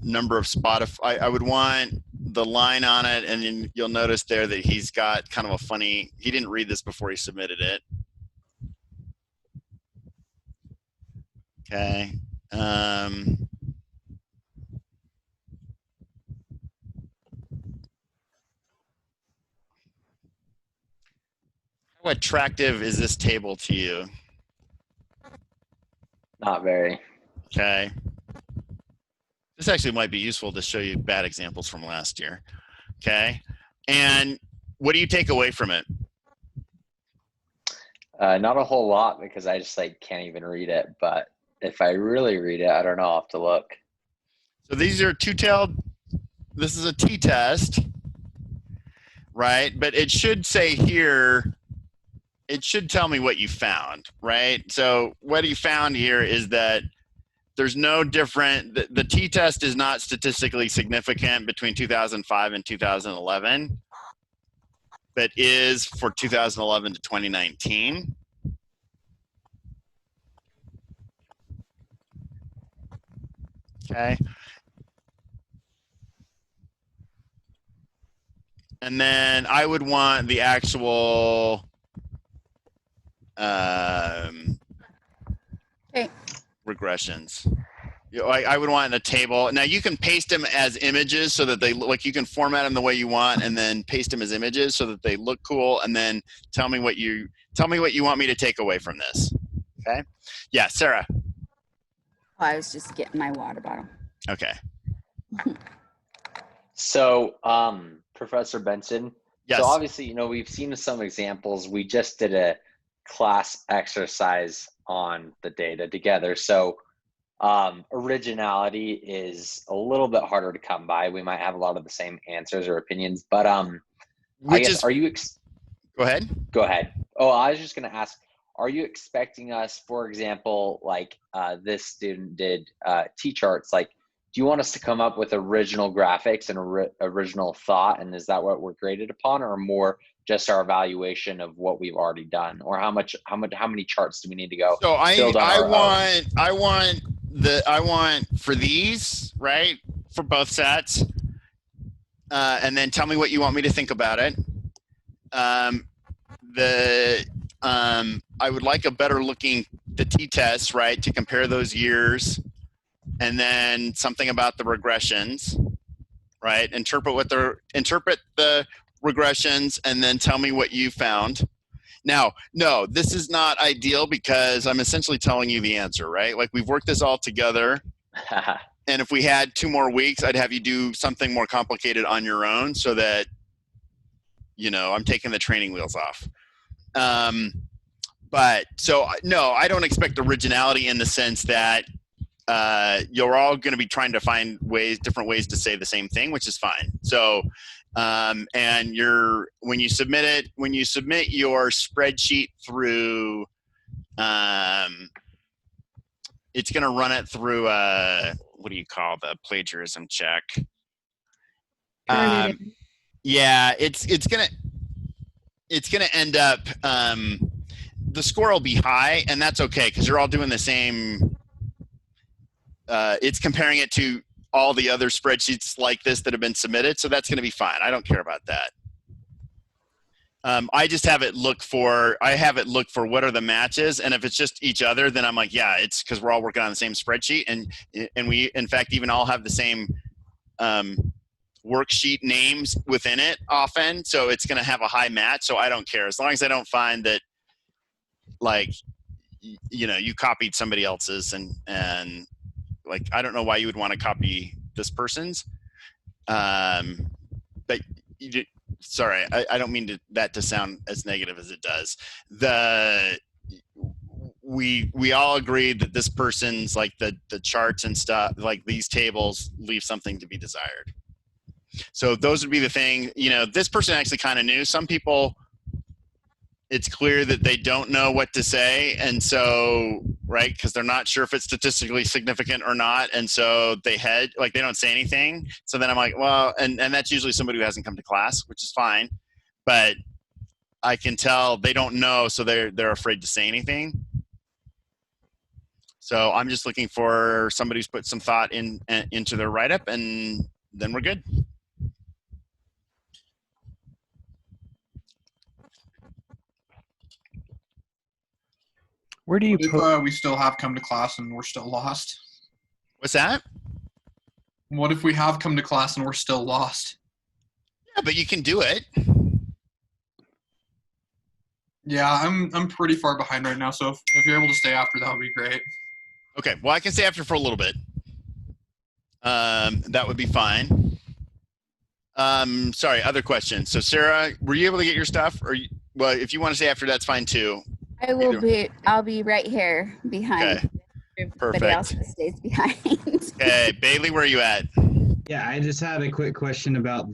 number of Spotify. I would want the line on it, and then you'll notice there that he's got kind of a funny, he didn't read this before he submitted it. Okay. How attractive is this table to you? Not very. Okay. This actually might be useful to show you bad examples from last year. Okay. And what do you take away from it? Not a whole lot because I just like can't even read it. But if I really read it, I don't know. I'll have to look. So these are two-tailed. This is a t-test, right? But it should say here, it should tell me what you found, right? So what you found here is that there's no different, the t-test is not statistically significant between 2005 and 2011, but is for 2011 to 2019. Okay. And then I would want the actual Okay. regressions. You know, I would want a table. Now you can paste them as images so that they like you can format them the way you want, and then paste them as images so that they look cool. And then tell me what you want me to take away from this. Okay? Yeah, Sarah. Oh, I was just getting my water bottle. Okay. So, Professor Benson, Yes. so obviously, you know, we've seen some examples. We just did a class exercise on the data together. So, originality is a little bit harder to come by. We might have a lot of the same answers or opinions, but I guess, are you go ahead. Go ahead. Oh, I was just going to ask, are you expecting us, for example, like this student did T-charts, like, do you want us to come up with original graphics and original thought, and is that what we're graded upon, or more just our evaluation of what we've already done, or how many charts do we need to go? So build on our own? I want for these, right, for both sets, and then tell me what you want me to think about it. I would like a better looking the t-tests, right, to compare those years, and then something about the regressions, right? Interpret the regressions, and then tell me what you found. Now, no, this is not ideal because I'm essentially telling you the answer, right? Like we've worked this all together. And if we had 2 more weeks, I'd have you do something more complicated on your own so that, you know, I'm taking the training wheels off. But so, no, I don't expect originality in the sense that you're all going to be trying to find different ways to say the same thing, which is fine. So, and when you submit your spreadsheet through, it's going to run it through what do you call the plagiarism check? Yeah, it's gonna end up the score will be high, and that's okay because you're all doing the same. It's comparing it to all the other spreadsheets like this that have been submitted, so that's going to be fine. I don't care about that. I just have it look for what are the matches, and if it's just each other, then I'm like, yeah, it's because we're all working on the same spreadsheet, and we in fact even all have the same worksheet names within it often, so it's going to have a high match. So I don't care as long as I don't find that, like, you know, you copied somebody else's, and like I don't know why you would want to copy this person's, but sorry, I don't mean that to sound as negative as it does. We all agreed that this person's, like, the charts and stuff, like these tables, leave something to be desired. So those would be the thing. You know, this person actually kind of knew. Some people, it's clear that they don't know what to say, and so, right, because they're not sure if it's statistically significant or not, and so they don't say anything. So then I'm like, well, and that's usually somebody who hasn't come to class, which is fine, but I can tell they don't know, so they're afraid to say anything. So I'm just looking for somebody who's put some thought into their write-up, and then we're good. Where do you What if we still have come to class and we're still lost? What's that? What if we have come to class and we're still lost? Yeah, but you can do it. Yeah, I'm pretty far behind right now, so if you're able to stay after, that would be great. Okay, well, I can stay after for a little bit. That would be fine. Sorry, other questions. So Sarah, were you able to get your stuff? Well, if you want to stay after, that's fine too. I'll be right here behind. Okay. Everybody else stays behind. Okay, Bailey, where are you at? Yeah, I just had a quick question about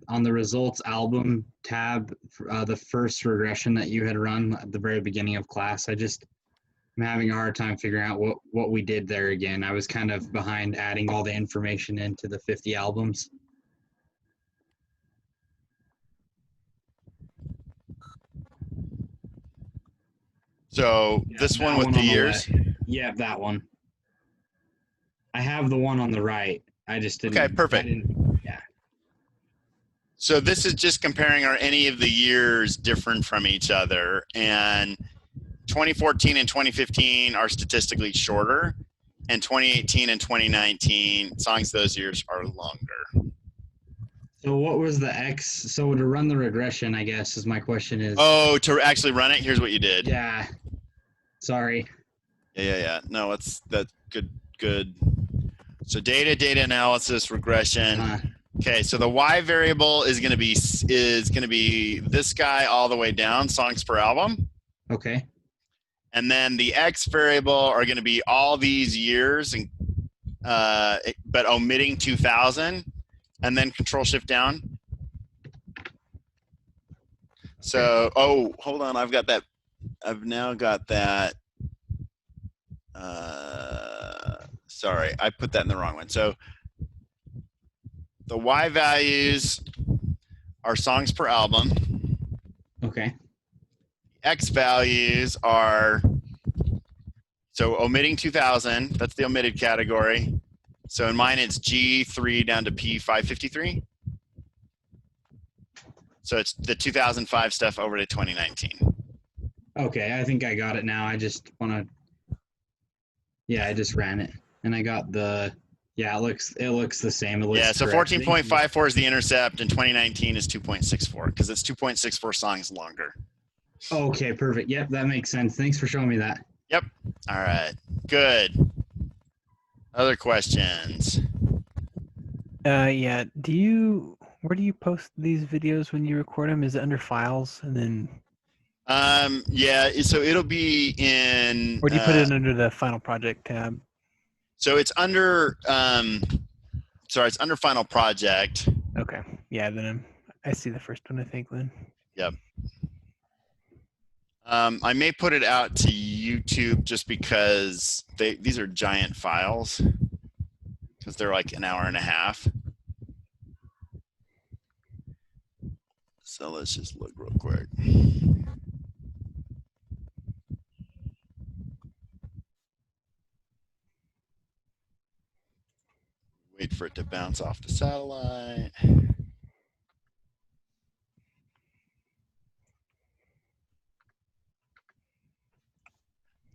on the results album tab, the first regression that you had run at the very beginning of class. I'm having a hard time figuring out what we did there again. I was kind of behind adding all the information into the 50 albums. So this one with the years? Yeah, that one. I have the one on the right. I just didn't. Okay, perfect. Yeah. So this is just comparing are any of the years different from each other, and 2014 and 2015 are statistically shorter, and 2018 and 2019 songs those years are longer. So what was the X? So to run the regression, I guess, is my question is. Oh, to actually run it, here's what you did. Yeah. Sorry. Yeah. No, that's good. So data analysis, regression. Okay, so the Y variable is going to be this guy all the way down, songs per album. Okay. And then the X variable are going to be all these years, and but omitting 2000, and then Control Shift down. So, oh, hold on, I've now got that. Sorry, I put that in the wrong one. So the Y values are songs per album. Okay. X values are, so omitting 2000, that's the omitted category. So in mine, it's G3 down to P553. So it's the 2005 stuff over to 2019. Okay, I think I got it now. I just want to. Yeah, I just ran it, and I got the. Yeah, it looks the same. It looks Yeah, so correct. 14.54 is the intercept, and 2019 is 2.64 because it's 2.64 songs longer. Okay, perfect. Yep, that makes sense. Thanks for showing me that. Yep. All right. Good. Other questions? Yeah. Where do you post these videos when you record them? Is it under files and then? Yeah. So it'll be in. Or do you put it under the final project tab? So it's under. It's under final project. Okay. Yeah. Then I see the first one. I think then. Yep. I may put it out to YouTube just because these are giant files because they're like an hour and a half. So let's just look real quick. Wait for it to bounce off the satellite.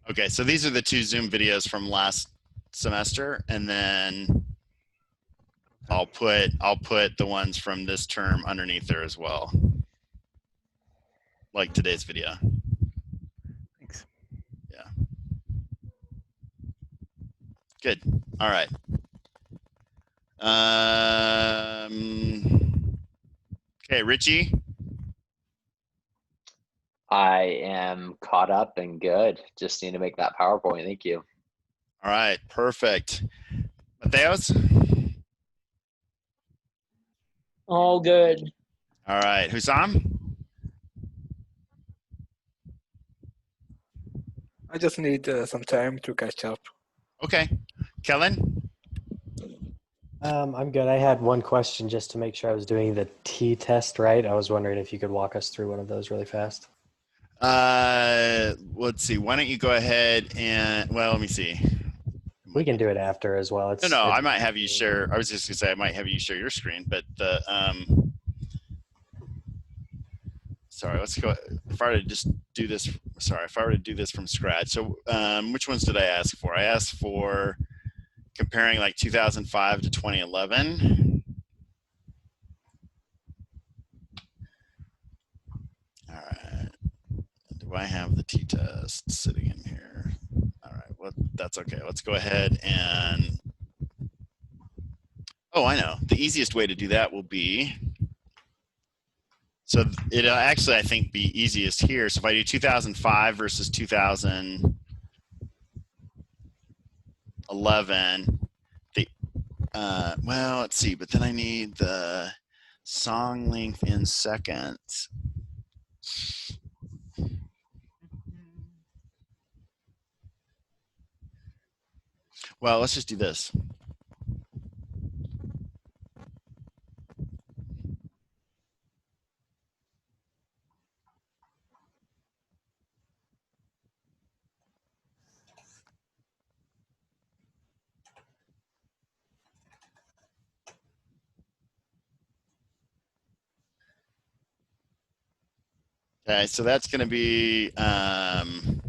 Okay, so these are the two Zoom videos from last semester, and then I'll put the ones from this term underneath there as well, like today's video. Thanks. Yeah. Good. All right. Okay, Richie. I am caught up and good. Just need to make that PowerPoint. Thank you. All right, perfect. Mateos? All good. All right, Hussam? I just need some time to catch up. Okay. Kellen? I'm good. I had one question just to make sure I was doing the t-test right. I was wondering if you could walk us through one of those really fast. Let's see. Why don't you go ahead and, well, let me see. We can do it after as well. No, I might have you share. I was just gonna say I might have you share your screen, but the sorry, let's go. If I were to just do this, sorry, if I were to do this from scratch. So, which ones did I ask for? I asked for comparing like 2005 to 2011. All right. Do I have the t-test sitting in here? All right. Well, that's okay. Let's go ahead and. Oh, I know. The easiest way to do that will be. So it'll actually, I think, be easiest here. So if I do 2005 versus 2011, well, let's see. But then I need the song length in seconds. Well, let's just do this. Okay, so that's going to be, I'm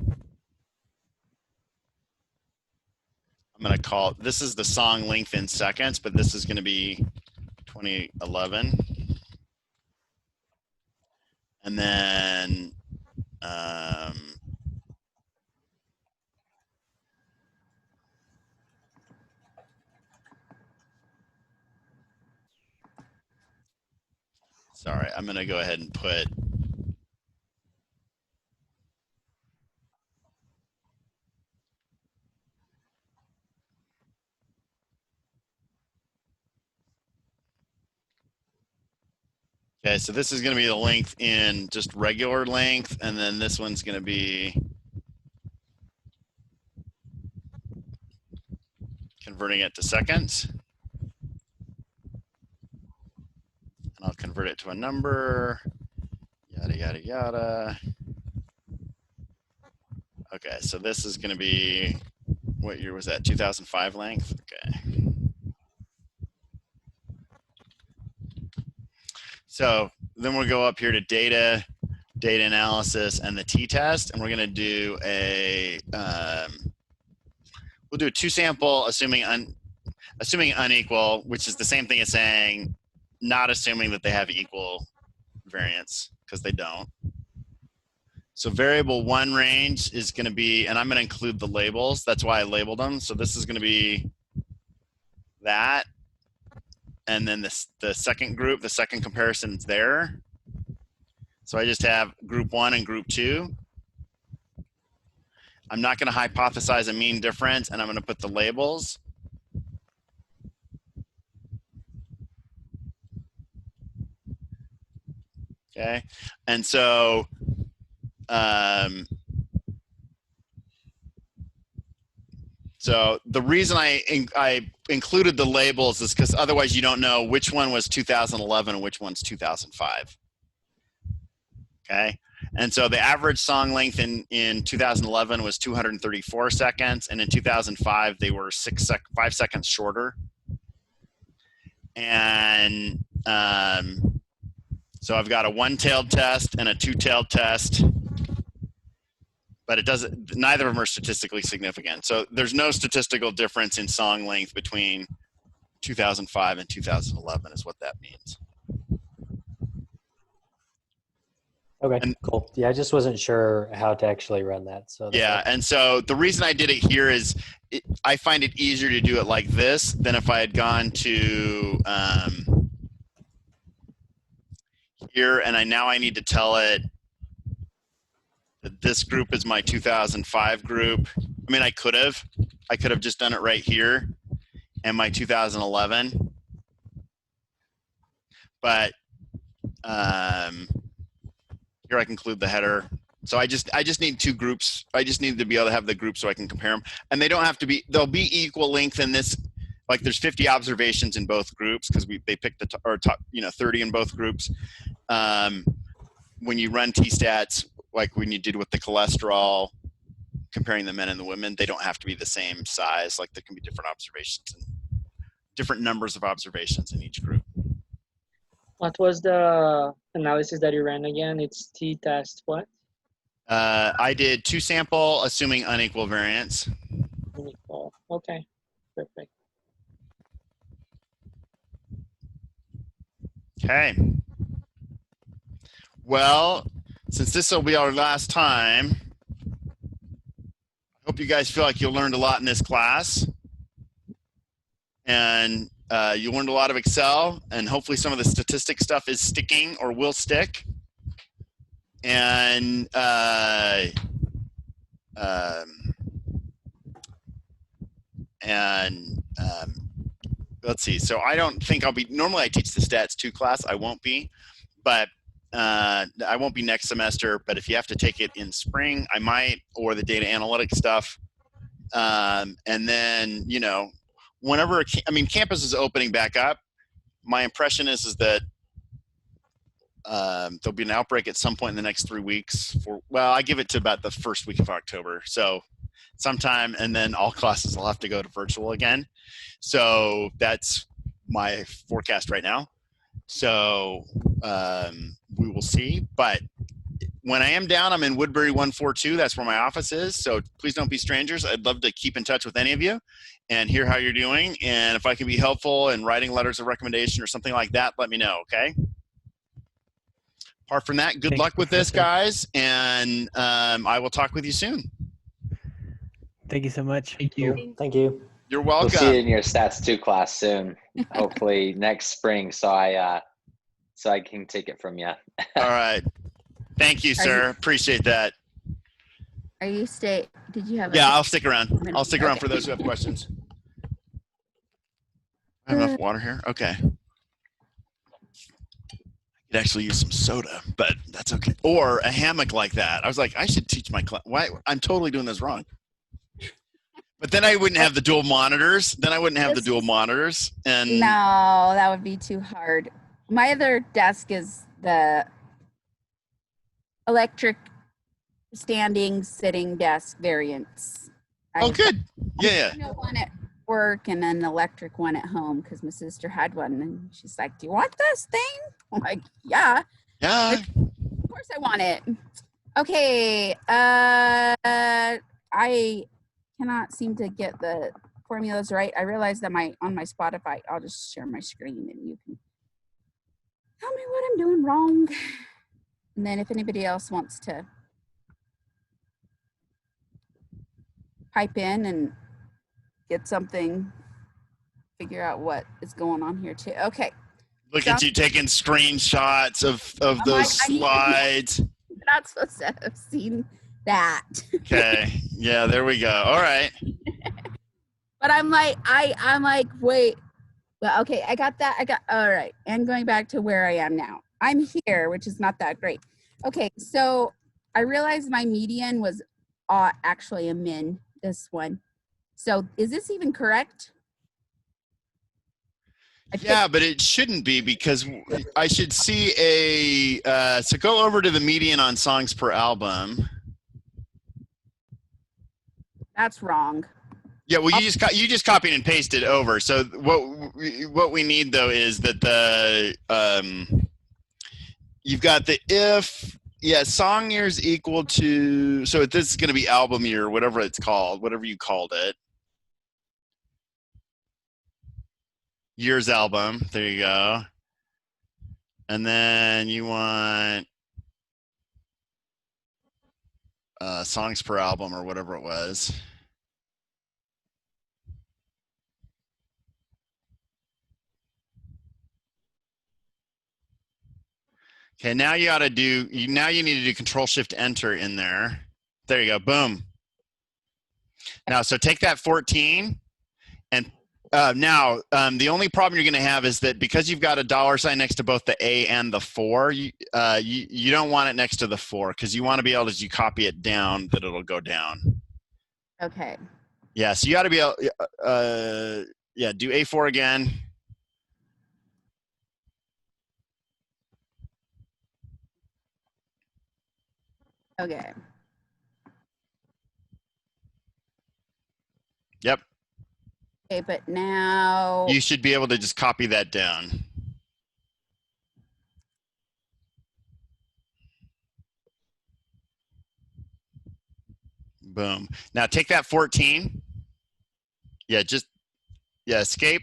going to call, this is the song length in seconds, but this is going to be 2011. And then, sorry, I'm going to go ahead and put, okay, so this is going to be the length in just regular length, and then this one's going to be converting it to seconds. And I'll convert it to a number, yada, yada, yada. Okay, so this is going to be, what year was that? 2005 length? Okay. So then we'll go up here to data, data analysis, and the t-test, and we're going to do a, we'll do a two sample assuming unequal, which is the same thing as saying not assuming that they have equal variance, because they don't. So variable one range is going to be, and I'm going to include the labels. That's why I labeled them. So this is going to be that. And then the second group, the second comparison is there. So I just have group one and group two. I'm not going to hypothesize a mean difference, and I'm going to put the labels. Okay. And so, so the reason I included the labels is because otherwise you don't know which one was 2011 and which one's 2005. Okay, and so the average song length in 2011 was 234 seconds, and in 2005 they were 5 seconds shorter. And so I've got a one-tailed test and a two-tailed test. But it doesn't, neither of them are statistically significant. So there's no statistical difference in song length between 2005 and 2011 is what that means. Okay, And, cool. Yeah, I just wasn't sure how to actually run that. So yeah, and so the reason I did it here is I find it easier to do it like this than if I had gone to here and now I need to tell it that this group is my 2005 group. I mean, I could have just done it right here and my 2011, but here I can include the header. So I just need two groups. I just need to be able to have the groups so I can compare them, and they don't have to be. They'll be equal length in this. Like there's 50 observations in both groups because they picked the top 30 in both groups. When you run t-stats, like when you did with the cholesterol, comparing the men and the women, they don't have to be the same size. Like there can be different observations and different numbers of observations in each group. What was the analysis that you ran again? It's t-test what? I did two sample assuming unequal variance. Unequal. Okay, perfect. Okay. Well, since this will be our last time, I hope you guys feel like you learned a lot in this class. And you learned a lot of Excel, and hopefully some of the statistic stuff is sticking or will stick. And let's see. So I don't think I'll be, normally I teach the stats 2 class. I won't be, but I won't be next semester. But if you have to take it in spring, I might, or the data analytics stuff. And then, whenever, campus is opening back up, my impression is that there'll be an outbreak at some point in the next 3 weeks. I give it to about the first week of October. So sometime, and then all classes will have to go to virtual again. So that's my forecast right now. So we will see. But when I am down, I'm in Woodbury 142. That's where my office is. So please don't be strangers. I'd love to keep in touch with any of you and hear how you're doing. And if I can be helpful in writing letters of recommendation or something like that, let me know, okay? Apart from that, good Thanks, luck with this, Professor. guys. And I will talk with you soon. Thank you so much. Thank you. Thank you. You're We'll welcome. see you in your Stats 2 class soon. Hopefully next spring, so I can take it from you. All right. Thank you, Are sir. you- Appreciate that. Are you did you have Yeah, a I'll stick around. I'll stick around Okay. for those who have questions. I have enough water here? Okay. I could actually use some soda, but that's okay. Or a hammock like that. I was like, I should teach my class. Why? I'm totally doing this wrong. But then I wouldn't have the dual monitors. And No, that would be too hard. My other desk is the electric standing sitting desk variants. oh, good. Yeah. I one at work and then an electric one at home because my sister had one and she's like, "Do you want this thing?" I'm like, "Yeah, Yeah. of course I want it." Okay, I cannot seem to get the formulas right. I realize that on my Spotify, I'll just share my screen and you can tell me what I'm doing wrong. And then if anybody else wants to pipe in and get something, figure out what is going on here too. Okay. Look at you taking screenshots of those I need to- slides. You're not supposed to have seen that. Okay. Yeah, there we go. All right. But I'm like, wait. Well, okay, I got that. All right. And going back to where I am now. I'm here, which is not that great. Okay, so I realized my median was actually a min, this one. So is this even correct? Yeah, but it shouldn't be because I should see so go over to the median on songs per album. That's wrong. Yeah, well, you just copied and pasted over. So what we need though is that you've got the if song years equal to, so this is going to be album year, whatever it's called, whatever you called it. Year's album. There you go. And then you want songs per album or whatever it was. Okay, now you need to do Control Shift Enter in there. There you go. Boom. Now, so take that 14 and now the only problem you're going to have is that because you've got a $sign next to both the A and the 4, you don't want it next to the 4 because you want to be able to, as you copy it down, that it'll go down. Okay. Yeah, so you got to be able, do A4 again. Okay. Yep. Okay, but now You should be able to just copy that down. Boom. Now take that 14. Escape.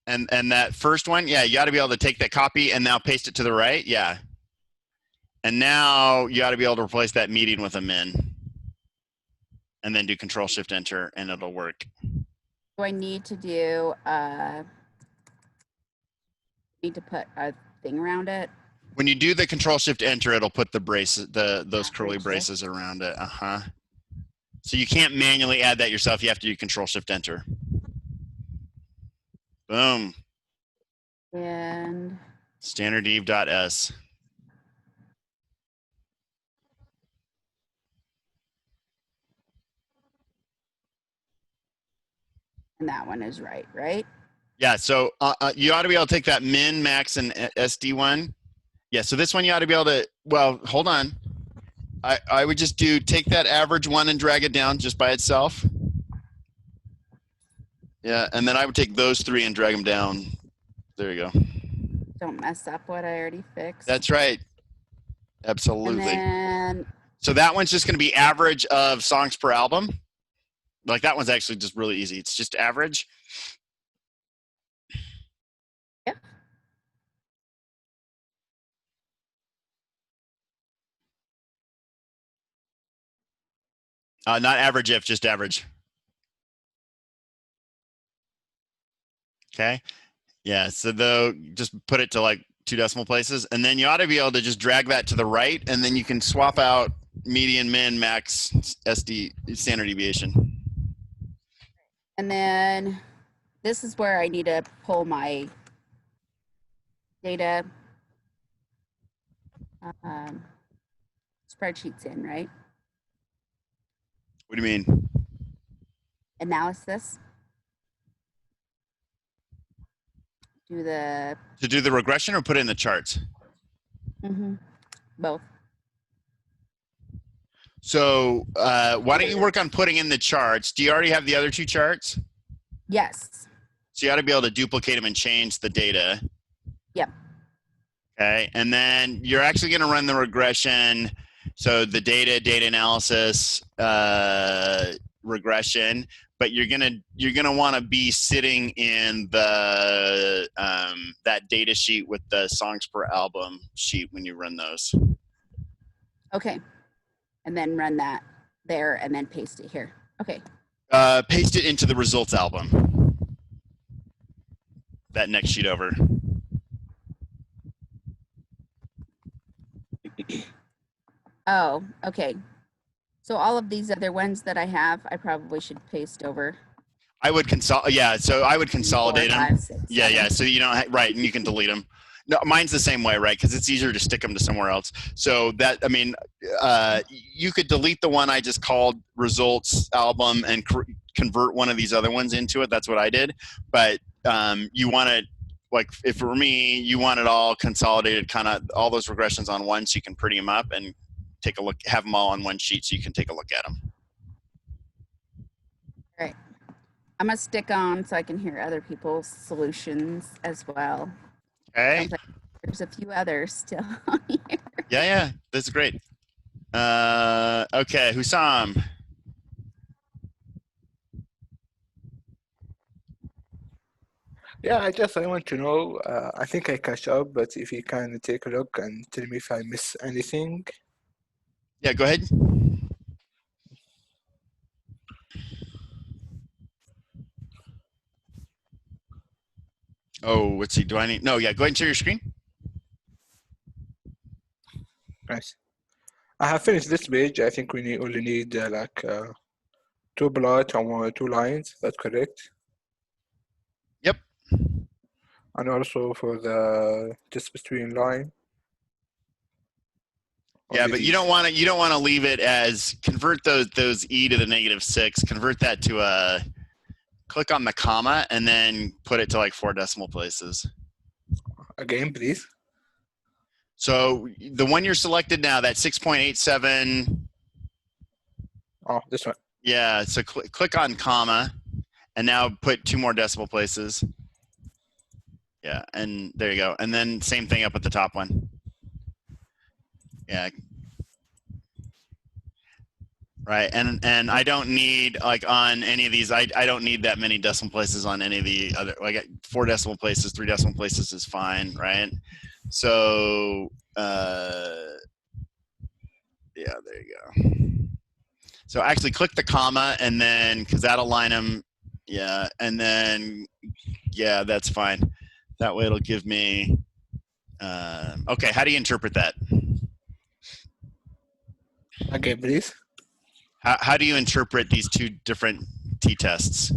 And that first one, you got to be able to take that copy and now paste it to the right. Yeah. And now you got to be able to replace that median with a min. And then do Control Shift Enter and it'll work. do I need to do need to put a thing around it? When you do the Control Shift Enter, it'll put the braces, those curly braces around it. So you can't manually add that yourself. You have to do Control Shift Enter. Boom. And Standard-Eve.s. that one is right? Yeah, so you ought to be able to take that min, max, and SD one. Yeah, so this one you ought to be able to, well, hold on. I would just take that average one and drag it down just by itself. Yeah, and then I would take those 3 and drag them down. There you go. Don't mess up what I already fixed. That's right. Absolutely. And then, So that one's just going to be average of songs per album. Like that one's actually just really easy. It's just average. yeah. Not average if, just average. Okay. Yeah. So though, just put it to like 2 decimal places, and then you ought to be able to just drag that to the right, and then you can swap out median, min, max, SD, standard deviation. And then this is where I need to pull my data spreadsheets in, right? What do you mean? Analysis. Do the To do the regression or put it in the charts? both. So why don't you work on putting in the charts? Do you already have the other 2 charts? Yes. So you ought to be able to duplicate them and change the data. Yep. Okay. And then you're actually going to run the regression. So the data analysis, regression, but you're gonna want to be sitting in the that data sheet with the songs per album sheet when you run those. Okay. And then run that there and then paste it here. Okay. Paste it into the results album. That next sheet over. Oh, okay. So all of these other ones that I have, I probably should paste over. I would yeah, so I would consolidate 4, them. 5, 6, Yeah, 7. yeah. So you don't right, and you can delete them. No, mine's the same way, right? Because it's easier to stick them to somewhere else. So that, I mean, you could delete the one I just called results album and convert one of these other ones into it. That's what I did. But you want to, like, if for me, you want it all consolidated, kind of all those regressions on one, so you can pretty them up and take a look, have them all on one sheet, so you can take a look at them. All right. I'm gonna stick on so I can hear other people's solutions as well. Okay. Like there's a few others still on here. Yeah, that's great. Okay, Hussam. Yeah, I want to know. I think I catch up, but if you can take a look and tell me if I miss anything. Yeah, go ahead. Oh, let's see. Do I need? No, yeah. Go ahead and share your screen. Nice. I have finished this page. I think we only need like 2 plots and 2 lines. That's correct. Yep. And also for the just between line. Yeah, but you don't want to. You don't want to leave it as convert those e to the -6. Convert that to a. Click on the comma and then put it to like 4 decimal places. Again, please. So the one you're selected now, that 6.87. Oh, this one. Yeah. So click on comma, and now put 2 more decimal places. Yeah, and there you go. And then same thing up at the top one. Yeah. Right, and I don't need, like, on any of these, I don't need that many decimal places on any of the other, like 4 decimal places, 3 decimal places is fine, right? So, yeah, there you go. So actually click the comma and then, because that'll line them, yeah, and then, yeah, that's fine. That way it'll give me, okay, how do you interpret that? Again, please. How do you interpret these 2 different t-tests?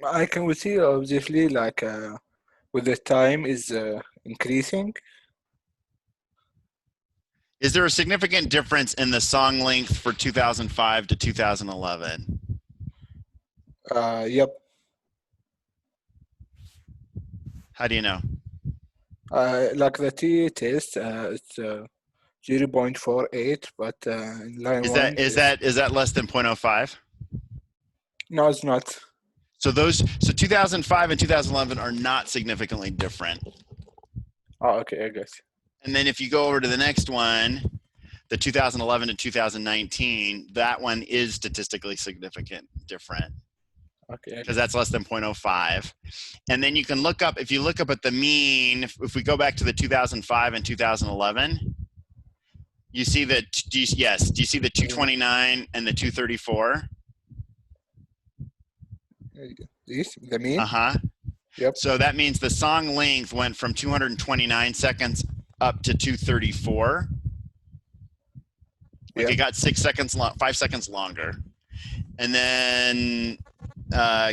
I can see obviously like with the time is increasing. Is there a significant difference in the song length for 2005 to 2011? Yep. How do you know? Like the T test, it's 0.48, but in line Is 1 that less than 0.05? No, it's not. So 2005 and 2011 are not significantly different. Oh, okay, I guess. And then if you go over to the next one, the 2011 to 2019, that one is statistically significant different Okay. because that's less than 0.05. And then you can look up, if you look up at the mean, if we go back to the 2005 and 2011, you see that, do you see the 229 and the 234? This, the mean? Uh-huh. Yep. So that means the song length went from 229 seconds up to 234. Like it got 5 seconds longer. And then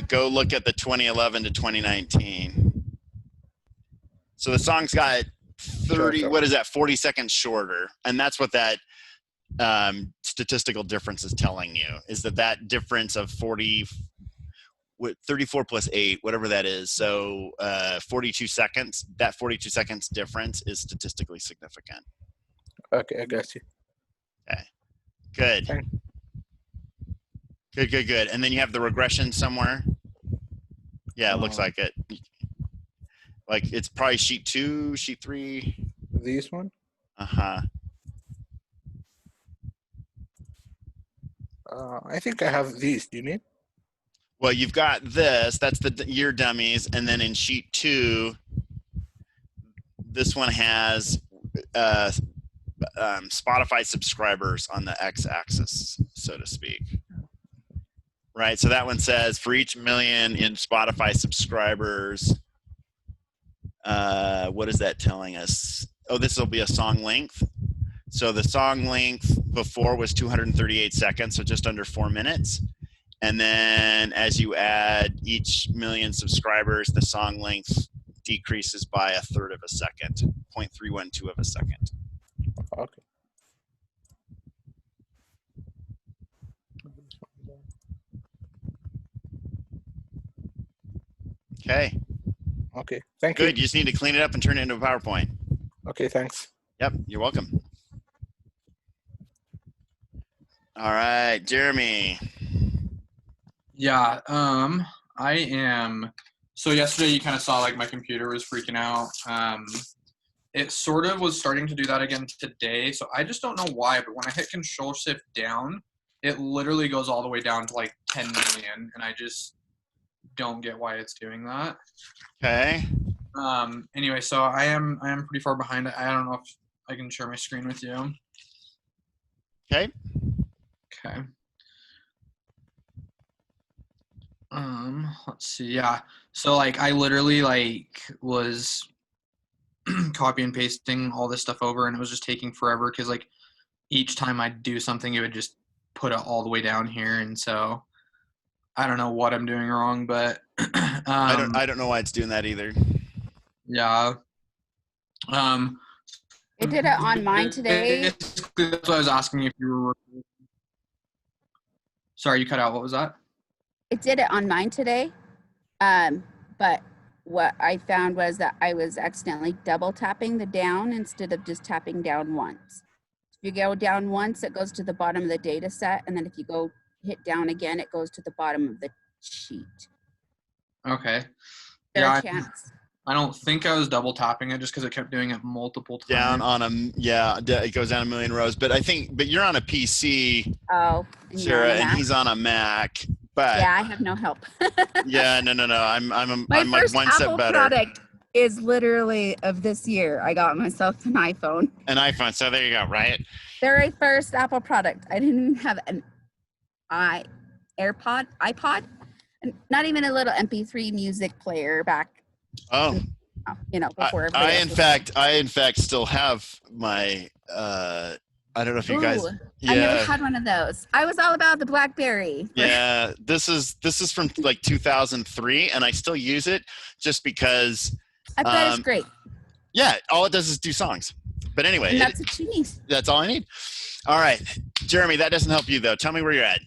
go look at the 2011 to 2019. So the song's got 40 seconds shorter. And that's what that statistical difference is telling you, is that difference of 34 plus 8, whatever that is. So 42 seconds, that 42 seconds difference is statistically significant. Okay, I got you. Okay, good. Thanks. Good. And then you have the regression somewhere. Yeah, it looks like it. Like it's probably sheet 2, sheet 3. This one? Uh-huh. I think I have these. Do you need? Well, you've got this. That's the year dummies. And then in sheet 2, this one has Spotify subscribers on the x-axis, so to speak. Right, so that one says for each million in Spotify subscribers, what is that telling us? Oh, this will be a song length. So the song length before was 238 seconds, so just under 4 minutes. And then as you add each million subscribers, the song length decreases by 1/3 of a second, 0.312 of a second. Okay. Okay. Okay. Thank you. Good. You just need to clean it up and turn it into a PowerPoint. Okay. Thanks. Yep. You're welcome. All right, Jeremy. Yeah, I am. So yesterday you kind of saw like my computer was freaking out. It sort of was starting to do that again today. So I just don't know why, but when I hit Control Shift down, it literally goes all the way down to like 10 million, and I just don't get why it's doing that. Okay. Anyway, so I am pretty far behind. I don't know if I can share my screen with you. Okay. Okay. Let's see. Yeah. So like I literally like was copy and pasting all this stuff over, and it was just taking forever because like each time I'd do something, it would just put it all the way down here, and so I don't know what I'm doing wrong, but I don't know why it's doing that either. Yeah. It did it on mine today. That's what I was asking if you were. Sorry, you cut out. What was that? It did it on mine today. But what I found was that I was accidentally double tapping the down instead of just tapping down once. If you go down once, it goes to the bottom of the data set. And then if you go hit down again, it goes to the bottom of the sheet. Okay. There's a chance. I don't think I was double tapping it just because it kept doing it multiple times. Down on it goes down a million rows. But you're on a PC, Sarah, and he's on a Mac. But yeah, I have no help. yeah, no. I'm My like first one Apple step better. product is literally of this year. I got myself an iPhone. An iPhone. So there you go, right? Very first Apple product. I didn't even have an iPod, and not even a little MP3 music player back. Oh, before. I in fact still have my. I don't know if you guys. Yeah. I never had one of those. I was all about the BlackBerry. Yeah, this is from like 2003, and I still use it just because. I bet it's great. Yeah, all it does is do songs. But anyway, and that's what you need. That's all I need. All right, Jeremy, that doesn't help you though. Tell me where you're at.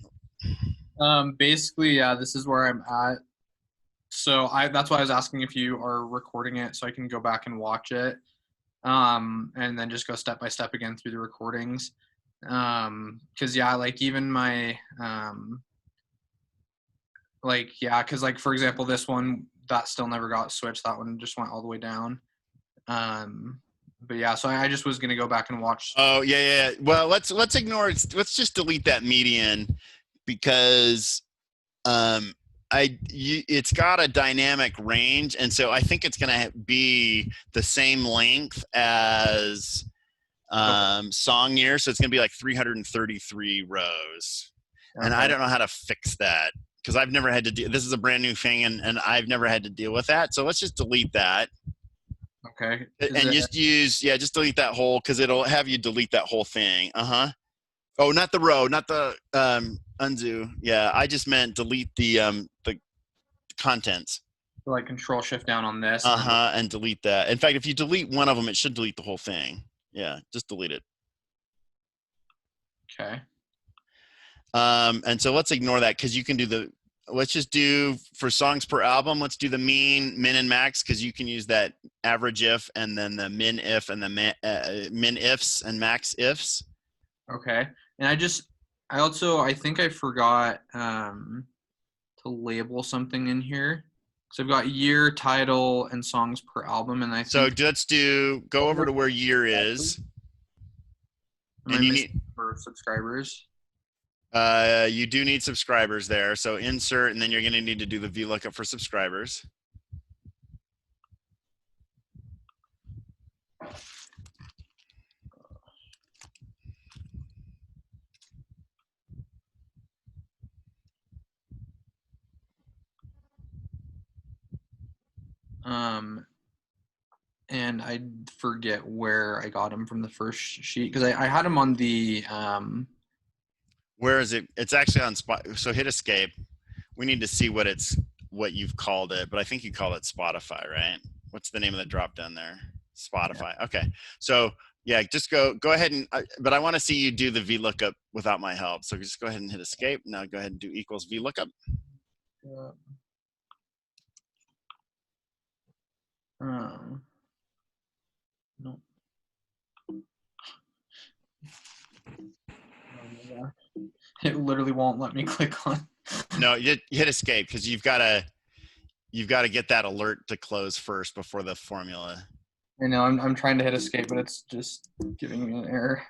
Basically, yeah, this is where I'm at. So that's why I was asking if you are recording it so I can go back and watch it. And then just go step by step again through the recordings. Cause yeah, like even my, cause like, for example, this one, that still never got switched. That one just went all the way down. But yeah, so I just was gonna go back and watch. Oh yeah. Well, let's ignore it. Let's just delete that median because it's got a dynamic range, and so I think it's going to be the same length as song year, so it's going to be like 333 rows. Okay. And I don't know how to fix that because I've never had to do. This is a brand new thing, and I've never had to deal with that. So let's just delete that. Okay. And just delete that whole, because it'll have you delete that whole thing. Oh, not the row, not the undo. Yeah, I just meant delete the contents. like Control Shift down on this. And delete that. In fact, if you delete one of them, it should delete the whole thing. Yeah, just delete it. Okay. And so let's ignore that because you can do let's just do for songs per album. Let's do the min, and max, because you can use that average if and then the min if and the min ifs and max ifs. Okay. And I think I forgot to label something in here. So I've got year, title, and songs per album, and I think. So let's go over to where year is. And you need for subscribers. You do need subscribers there. So insert, and then you're going to need to do the VLOOKUP for subscribers. And I forget where I got him from the first sheet because I had him on the. Where is it? It's actually on spot. So hit escape. We need to see what you've called it, but I think you call it Spotify, right? What's the name of the drop down there? Spotify. Yeah. Okay. So yeah, just go ahead and, but I want to see you do the VLOOKUP without my help. So just go ahead and hit escape. Now go ahead and do equals VLOOKUP. Yeah. No. It literally won't let me click on. No, you hit escape because you've got to get that alert to close first before the formula. I know I'm trying to hit escape, but it's just giving me an error.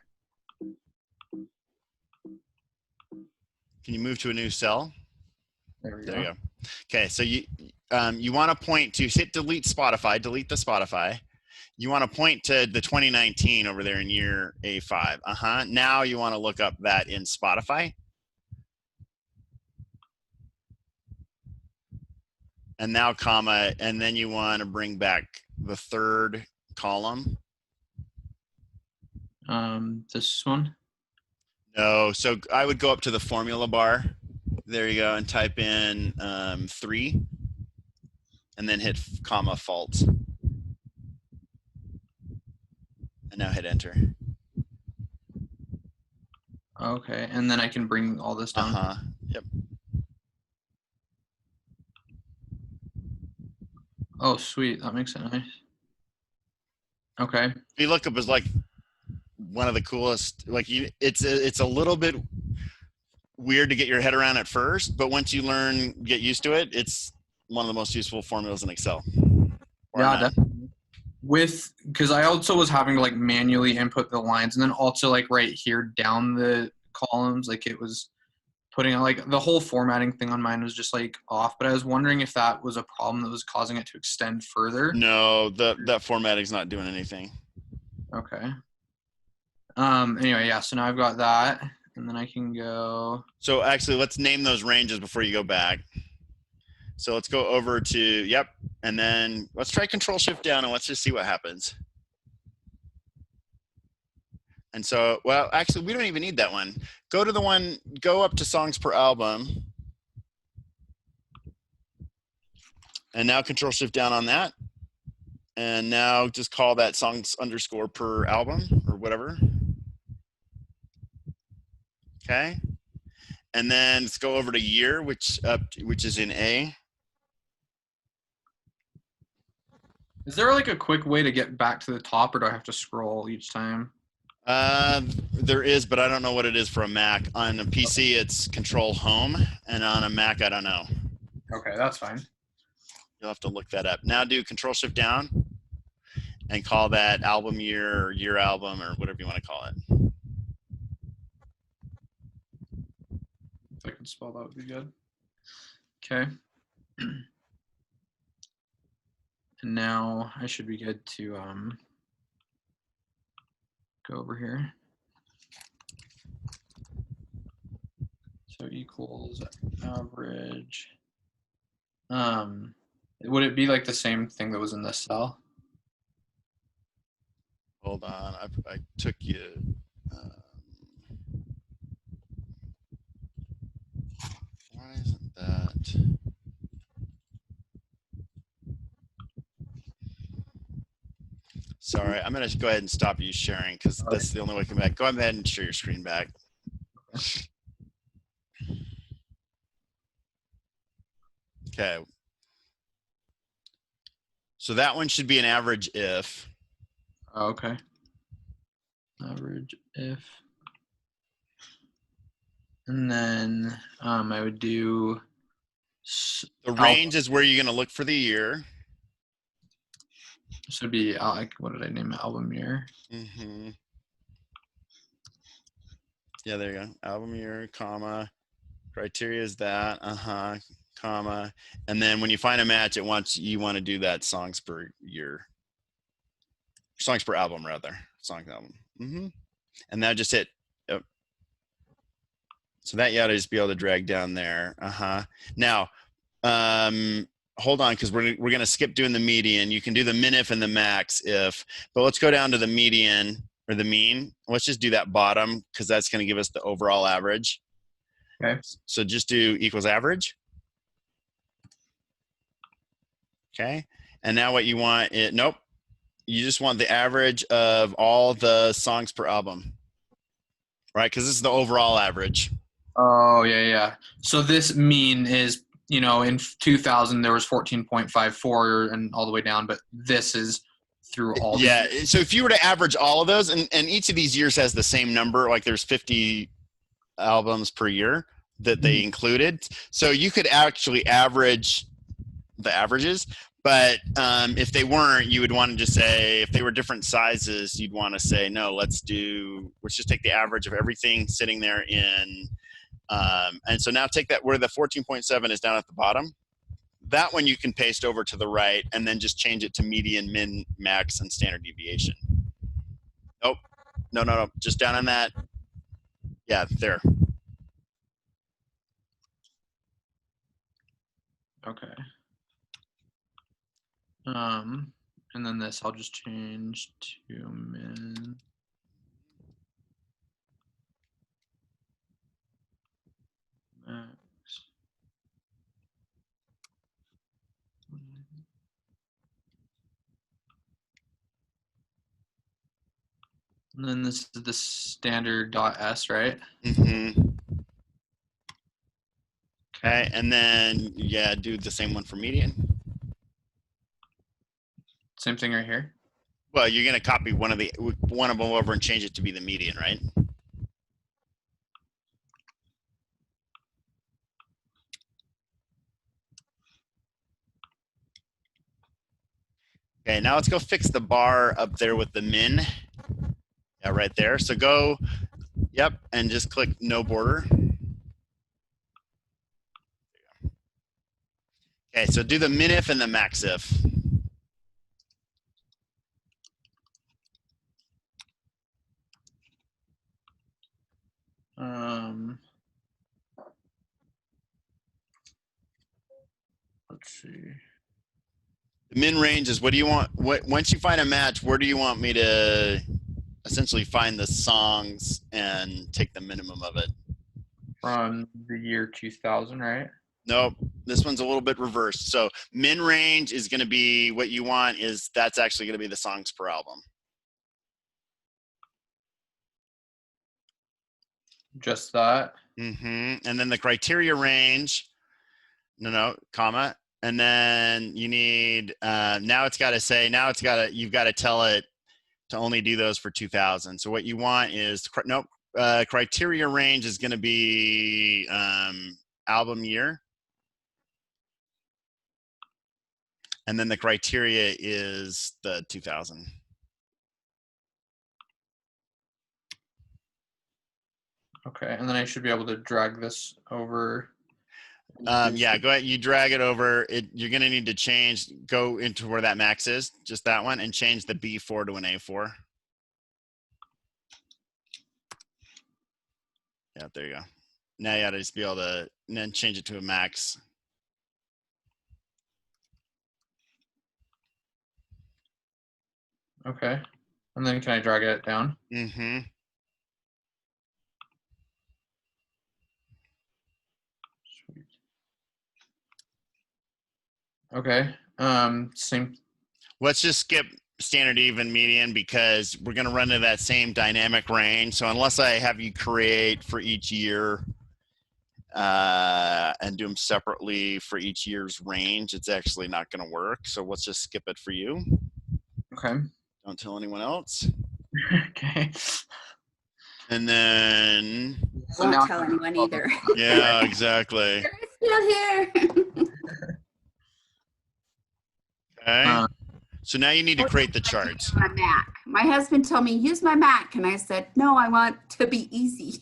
Can you move to a new cell? There we go. There you go. Okay, so you want to point to hit delete Spotify, delete the Spotify. You want to point to the 2019 over there in year A5. Now you want to look up that in Spotify. And now comma, and then you want to bring back the third column. This one? No, so I would go up to the formula bar. There you go, and type in 3, and then hit comma false. And now hit enter. Okay, and then I can bring all this down. Yep. Oh, sweet. That makes it nice. Okay. VLOOKUP is like one of the coolest. Like it's a little bit weird to get your head around at first, but once you get used to it, it's one of the most useful formulas in Excel. Yeah, definitely. Because I also was having to like manually input the lines and then also like right here down the columns, like it was putting like the whole formatting thing on mine was just like off, but I was wondering if that was a problem that was causing it to extend further. No, that formatting's not doing anything. Okay. Anyway, yeah, so now I've got that and then I can go. So actually let's name those ranges before you go back. So let's go over to, yep. And then let's try Control Shift down and let's just see what happens. And so, well, actually we don't even need that one. Go up to songs per album. And now Control Shift down on that. And now just call that songs underscore per album or whatever. Okay. And then let's go over to year, which is in A. Is there like a quick way to get back to the top or do I have to scroll each time? There is, but I don't know what it is for a Mac. On a PC, it's Control Home, and on a Mac, I don't know. Okay, that's fine. You'll have to look that up. Now do Control Shift down, and call that album year or year album or whatever you want to call it. If I could spell, that would be good. Okay. And now I should be good to go over here. So equals average. Would it be like the same thing that was in this cell? Hold on, I took you. Why isn't that? Sorry, I'm gonna go ahead and stop you sharing because that's the only way to come back. Go ahead and share your screen back. Okay. So that one should be an average if. Oh, okay. Average if. And then I would do. The range is where you're gonna look for the year. This would be like, what did I name it? Album year. Mm-hmm. Yeah, there you go. Album year, comma. Criteria is that, comma. And then when you find a match, you want to do that songs per year. Songs per album, rather. Songs album. Mm-hmm. And that just hit. Yep. So that you ought to just be able to drag down there. Now, hold on, because we're going to skip doing the median. You can do the min if and the max if, but let's go down to the median or the mean. Let's just do that bottom because that's going to give us the overall average. Okay. So just do equals average. Okay. And now what you want, nope. You just want the average of all the songs per album, right? Because this is the overall average. Oh, yeah. So this mean is, in 2000, there was 14.54 and all the way down, but this is through all the years. So if you were to average all of those, and each of these years has the same number, like there's 50 albums per year that they included. So you could actually average the averages, but if they weren't, you would want to just say, if they were different sizes, you'd want to say, no, let's just take the average of everything sitting there in, and so now take that where the 14.7 is down at the bottom. That one you can paste over to the right and then just change it to median, min, max, and standard deviation. Nope. No. Just down on that. Yeah, there. Okay. And then this I'll just change to min. Max. And then this is the standard .s, right? Mm-hmm. Okay, and then do the same one for median. Same thing right here. Well, you're gonna copy one of them over and change it to be the median, right? Okay, now let's go fix the bar up there with the min. Yeah, right there. So go, yep, and just click no border. Okay, so do the min if and the max if. Let's see. The min range is what do you want? Once you find a match, where do you want me to essentially find the songs and take the minimum of it? From the year 2000, right? Nope, this one's a little bit reversed. So min range is going to be what you want that's actually going to be the songs per album. Just that. Mm-hmm. And then the criteria range, comma. And then you need, now you've got to tell it to only do those for 2000. So what you want is, criteria range is going to be album year. And then the criteria is the 2000. Okay, and then I should be able to drag this over. Yeah, go ahead. You drag it over. You're going to need to go into where that max is, just that one, and change the B4 to an A4. Yeah, there you go. Now you ought to just be able to, and then change it to a max. Okay, and then can I drag it down? Mm-hmm. Sweet. Okay, same. Let's just skip standard, even, median, because we're going to run into that same dynamic range. So unless I have you create for each year and do them separately for each year's range, it's actually not going to work. So let's just skip it for you. Okay. Don't tell anyone else. Okay. And then, So Won't now tell anyone either. yeah, exactly. Still here. Okay. So now you need to create the charts. On a Mac. My husband told me use my Mac, and I said no. I want to be easy.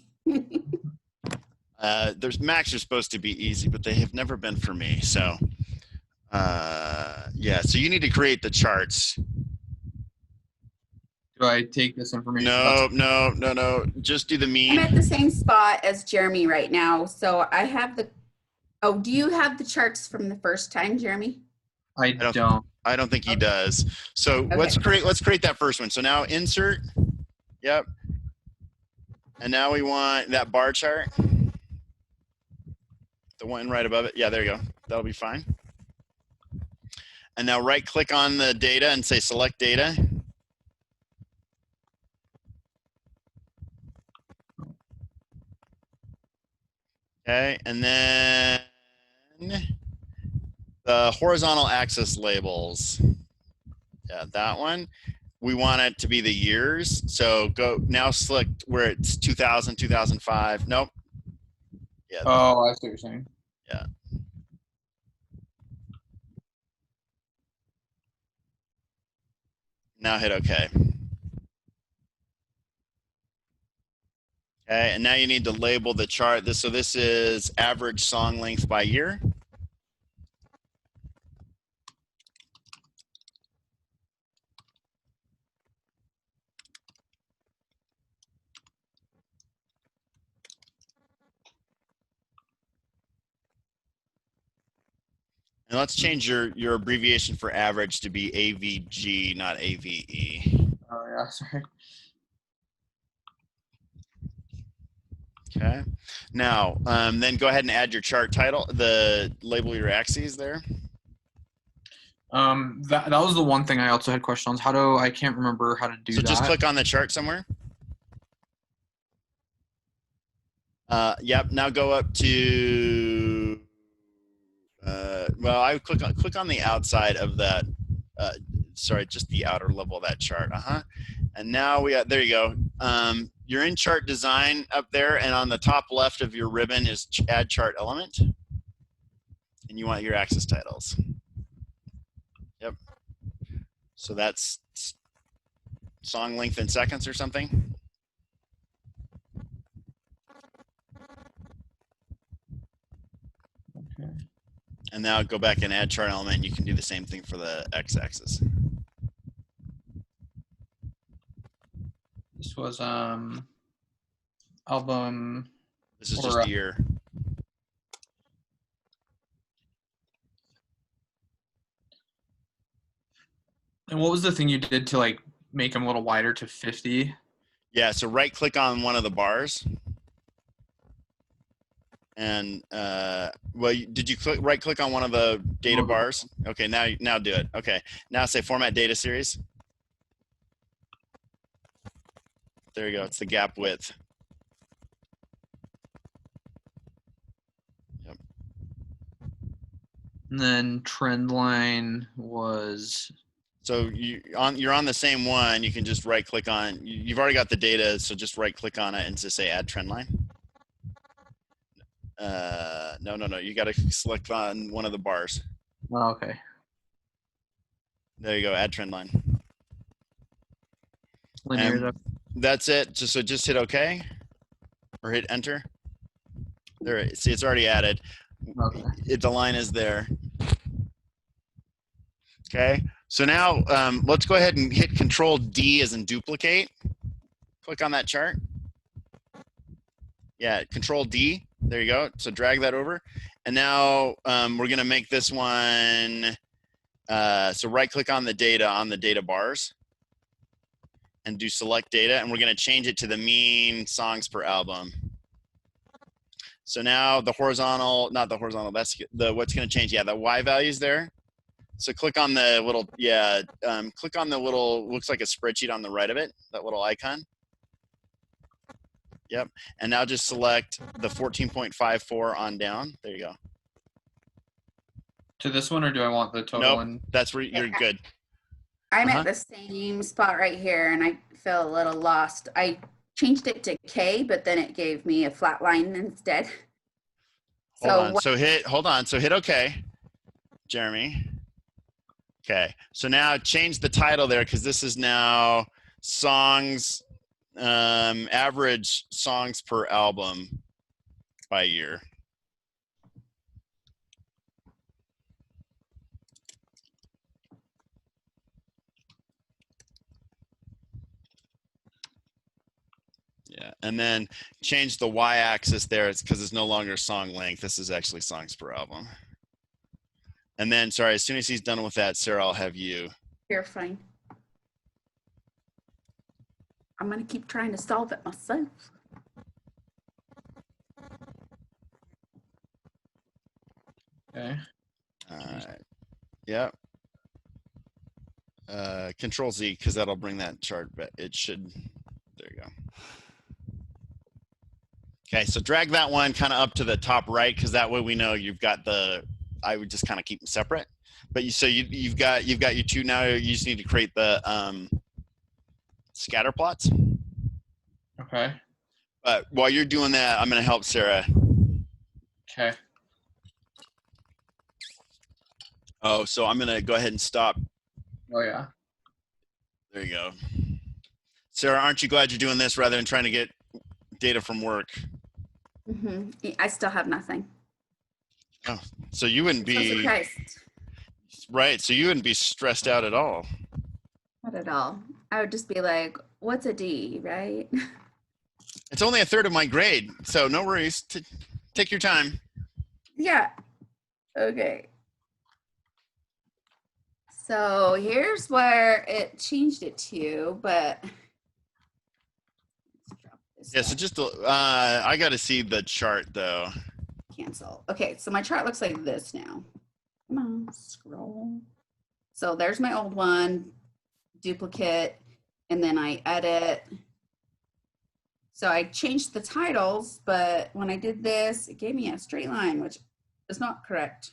There's Macs are supposed to be easy, but they have never been for me. So, yeah. So you need to create the charts. Do I take this information? No. Just do the mean. I'm at the same spot as Jeremy right now, so I have the. Oh, do you have the charts from the first time, Jeremy? I don't. I don't think he does. So Okay. let's create that first one. So now insert. Yep. And now we want that bar chart. The one right above it. Yeah, there you go. That'll be fine. And now right click on the data and say select data. Okay, and then the horizontal axis labels. Yeah, that one. We want it to be the years. So go now select where it's 2000, 2005. Nope. Yeah. Oh, I see what you're saying. Yeah. Now hit OK. Okay, and now you need to label the chart. So this is average song length by year. And let's change your abbreviation for average to be AVG, not AVE. Oh yeah, sorry. Okay. Now, then go ahead and add your chart title, label your axes there. That was the one thing I also had questions on. I can't remember how to do that. So just click on the chart somewhere. Yep. Now go up to. Well, I click on the outside of that. Sorry, just the outer level of that chart. And now there you go. You're in chart design up there, and on the top left of your ribbon is add chart element, and you want your axis titles. Yep. So that's song length in seconds or something. Okay. And now go back and add chart element. You can do the same thing for the x-axis. This was album. This is just the year. And what was the thing you did to like make them a little wider to 50? Yeah, so right click on one of the bars. And well, did you right click on one of the data bars? Okay, now do it. Okay, now say format data series. There you go. It's the gap width. Yep. And then Trendline was. So you're on the same one. You can just right click on. You've already got the data, so just right click on it and just say add Trendline. No. You got to select on one of the bars. Oh, okay. There you go. Add Trendline. Linear. That's it. So just hit OK. or hit enter. There, see, it's already added. Okay. The line is there. Okay, so now let's go ahead and hit Control D as in duplicate. Click on that chart. Yeah, Control D. There you go. So drag that over. And now we're going to make this one. So right click on the data bars and do select data. And we're going to change it to the mean songs per album. So now the horizontal, not the horizontal, that's the what's going to change. Yeah, the Y value's there. So click on the little, click on the little, looks like a spreadsheet on the right of it, that little icon. Yep. And now just select the 14.54 on down. There you go. To this one, or do I want the total Nope. one? That's where you're good. I'm at the same spot right here, and I feel a little lost. I changed it to K, but then it gave me a flat line instead. Hold on. So hit OK, Jeremy. Okay. So now change the title there, because this is now songs, average songs per album by year. Yeah, and then change the y-axis there. It's because it's no longer song length. This is actually songs per album. And then, sorry, as soon as he's done with that, Sarah, I'll have you. You're fine. I'm going to keep trying to solve it myself. Okay. Yep. Control Z, because that'll bring that chart back. It should. There you go. Okay, so drag that one kind of up to the top right, because that way we know you've got the. I would just kind of keep them separate. But you've got your two now. You just need to create the scatter plots. Okay. But while you're doing that, I'm going to help Sarah. Okay. Oh, so I'm going to go ahead and stop. Oh yeah. There you go. Sarah, aren't you glad you're doing this rather than trying to get data from work? Mm-hmm. I still have nothing. Oh, so you wouldn't be I'm surprised. right. So you wouldn't be stressed out at all. Not at all. I would just be like, what's a D, right? It's only a third of my grade, so no worries. Take your time. Yeah. Okay. So here's where it changed it to, but let's drop this Yeah, so down. just I got to see the chart though. Cancel. Okay, so my chart looks like this now. Come on, scroll. So there's my old one, duplicate, and then I edit. So I changed the titles, but when I did this, it gave me a straight line, which is not correct.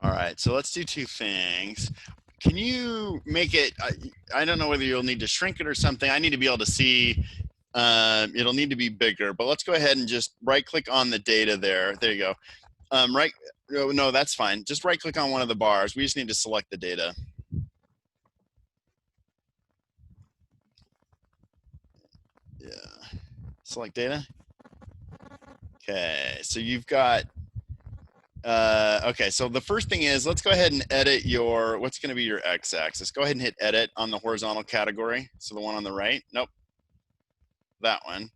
All right, so let's do two things. Can you make it, I don't know whether you'll need to shrink it or something. I need to be able to see, it'll need to be bigger, but let's go ahead and just right click on the data there. There you go. No, that's fine. Just right click on one of the bars. We just need to select the data. Yeah, select data. Okay, so you've got, okay, so the first thing is, let's go ahead and edit your, what's going to be your x-axis. Go ahead and hit edit on the horizontal category. So the one on the right. Nope. That one.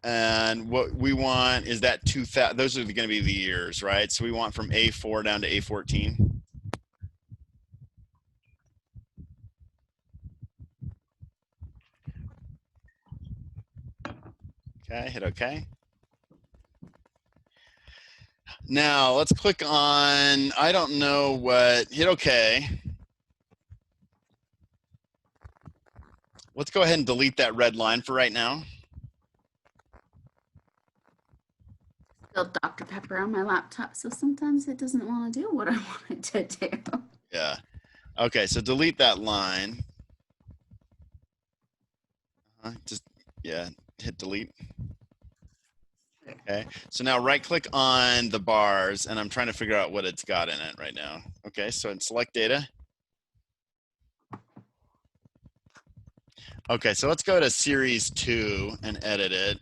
And what we want is that 2000, those are going to be the years, right? So we want from A4 down to A14. Okay, hit OK. Now let's click on, I don't know what, hit OK. Let's go ahead and delete that red line for right now. Still Dr. Pepper on my laptop, so sometimes it doesn't want to do what I want it to do. Yeah. Okay, so delete that line. Just, yeah, hit delete. Okay, so now right click on the bars, and I'm trying to figure out what it's got in it right now. Okay, so select data. Okay, so let's go to series 2 and edit it.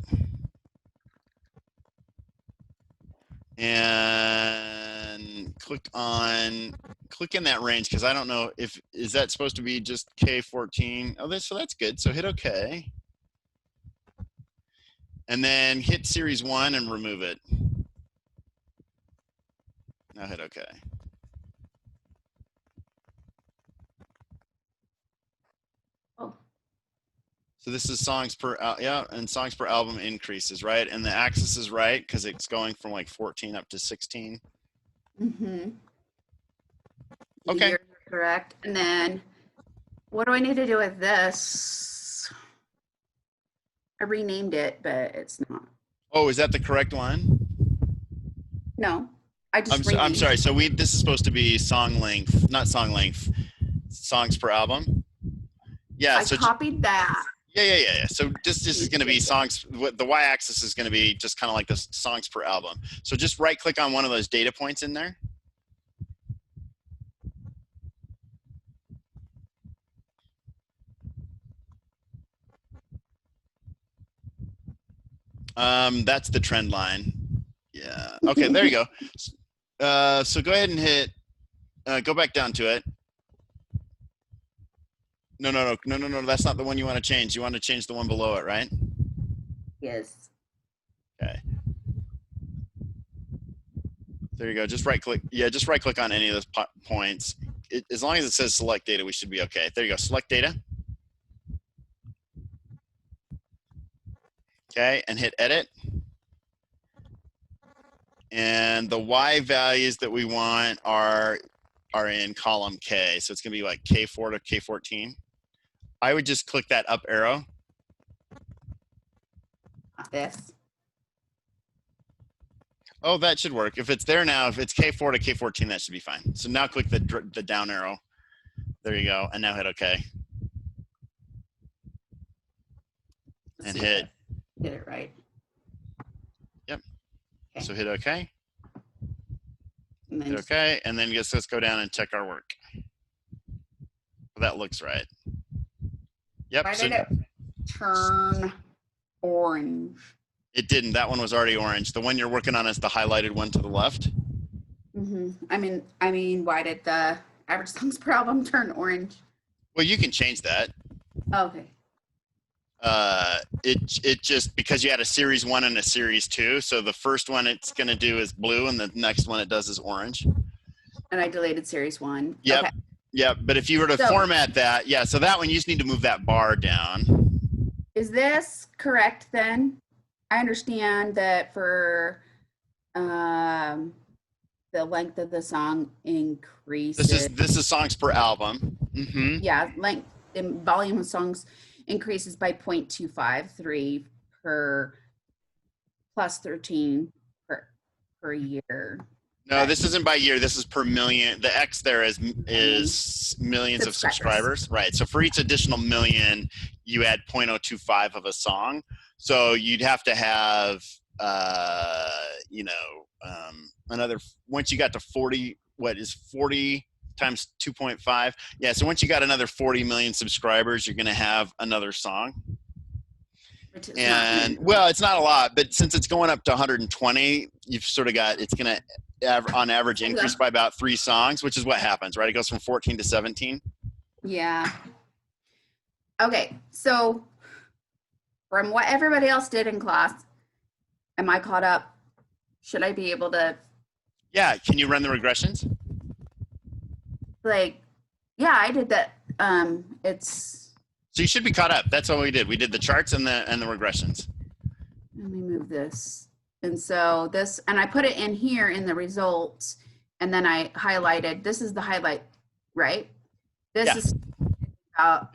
And click in that range, because I don't know if, is that supposed to be just K14? Oh, so that's good. So hit OK. And then hit series 1 and remove it. Now hit OK. Oh. So this is songs per, and songs per album increases, right? And the axis is right because it's going from like 14 up to 16. Mm-hmm. Okay. You're correct. And then what do I need to do with this? I renamed it, but it's not. Oh, is that the correct one? No, I just I'm sorry. So this is supposed to be song length, not song length, songs per album. Yeah. I copied that. Yeah. So this is going to be songs. The y-axis is going to be just kind of like the songs per album. So just right-click on one of those data points in there. That's the trend line. Yeah. Okay, there you go. So go ahead and hit, go back down to it. No, that's not the one you want to change. You want to change the one below it, right? Yes. Okay. There you go. Just right click. Yeah, just right click on any of those points. As long as it says select data, we should be okay. There you go. Select data. Okay, and hit edit. And the Y values that we want are in column K. So it's going to be like K4 to K14. I would just click that up arrow. Not this. Oh, that should work. If it's there now, if it's K4 to K14, that should be fine. So now click the down arrow. There you go. And now hit OK. And hit. Did it right. Yep. Okay. So hit OK. And then Hit OK. And then let's go down and check our work. That looks right. Yep. Why did it turn orange? It didn't. That one was already orange. The one you're working on is the highlighted one to the left. Mm-hmm. I mean, why did the average songs per album turn orange? Well, you can change that. Okay. It just, because you had a series 1 and a series 2. So the first one it's going to do is blue, and the next one it does is orange. And I deleted series 1. Yep. Okay. Yep. But if you were to format that, yeah. So that one, you just need to move that bar down. Is this correct then? I understand that for the length of the song increases. This is songs per album. Mm-hmm. Yeah, length and volume of songs increases by 0.253 per plus 13 per year. No, this isn't by year. This is per million. The X there is millions of subscribers. Right. So for each additional million, you add 0.025 of a song. So you'd have to have, another, once you got to 40, what is 40 times 2.5? Yeah. So once you got another 40 million subscribers, you're going to have another song. And well, it's not a lot, but since it's going up to 120, you've sort of got, it's going to on average increase by about 3 songs, which is what happens, right? It goes from 14 to 17. Yeah. Okay. So from what everybody else did in class, am I caught up? Should I be able to? Yeah. Can you run the regressions? Yeah, I did that. So you should be caught up. That's what we did. We did the charts and the regressions. Let me move this. And so this, and I put it in here in the results, and then I highlighted, this is the highlight, right? This is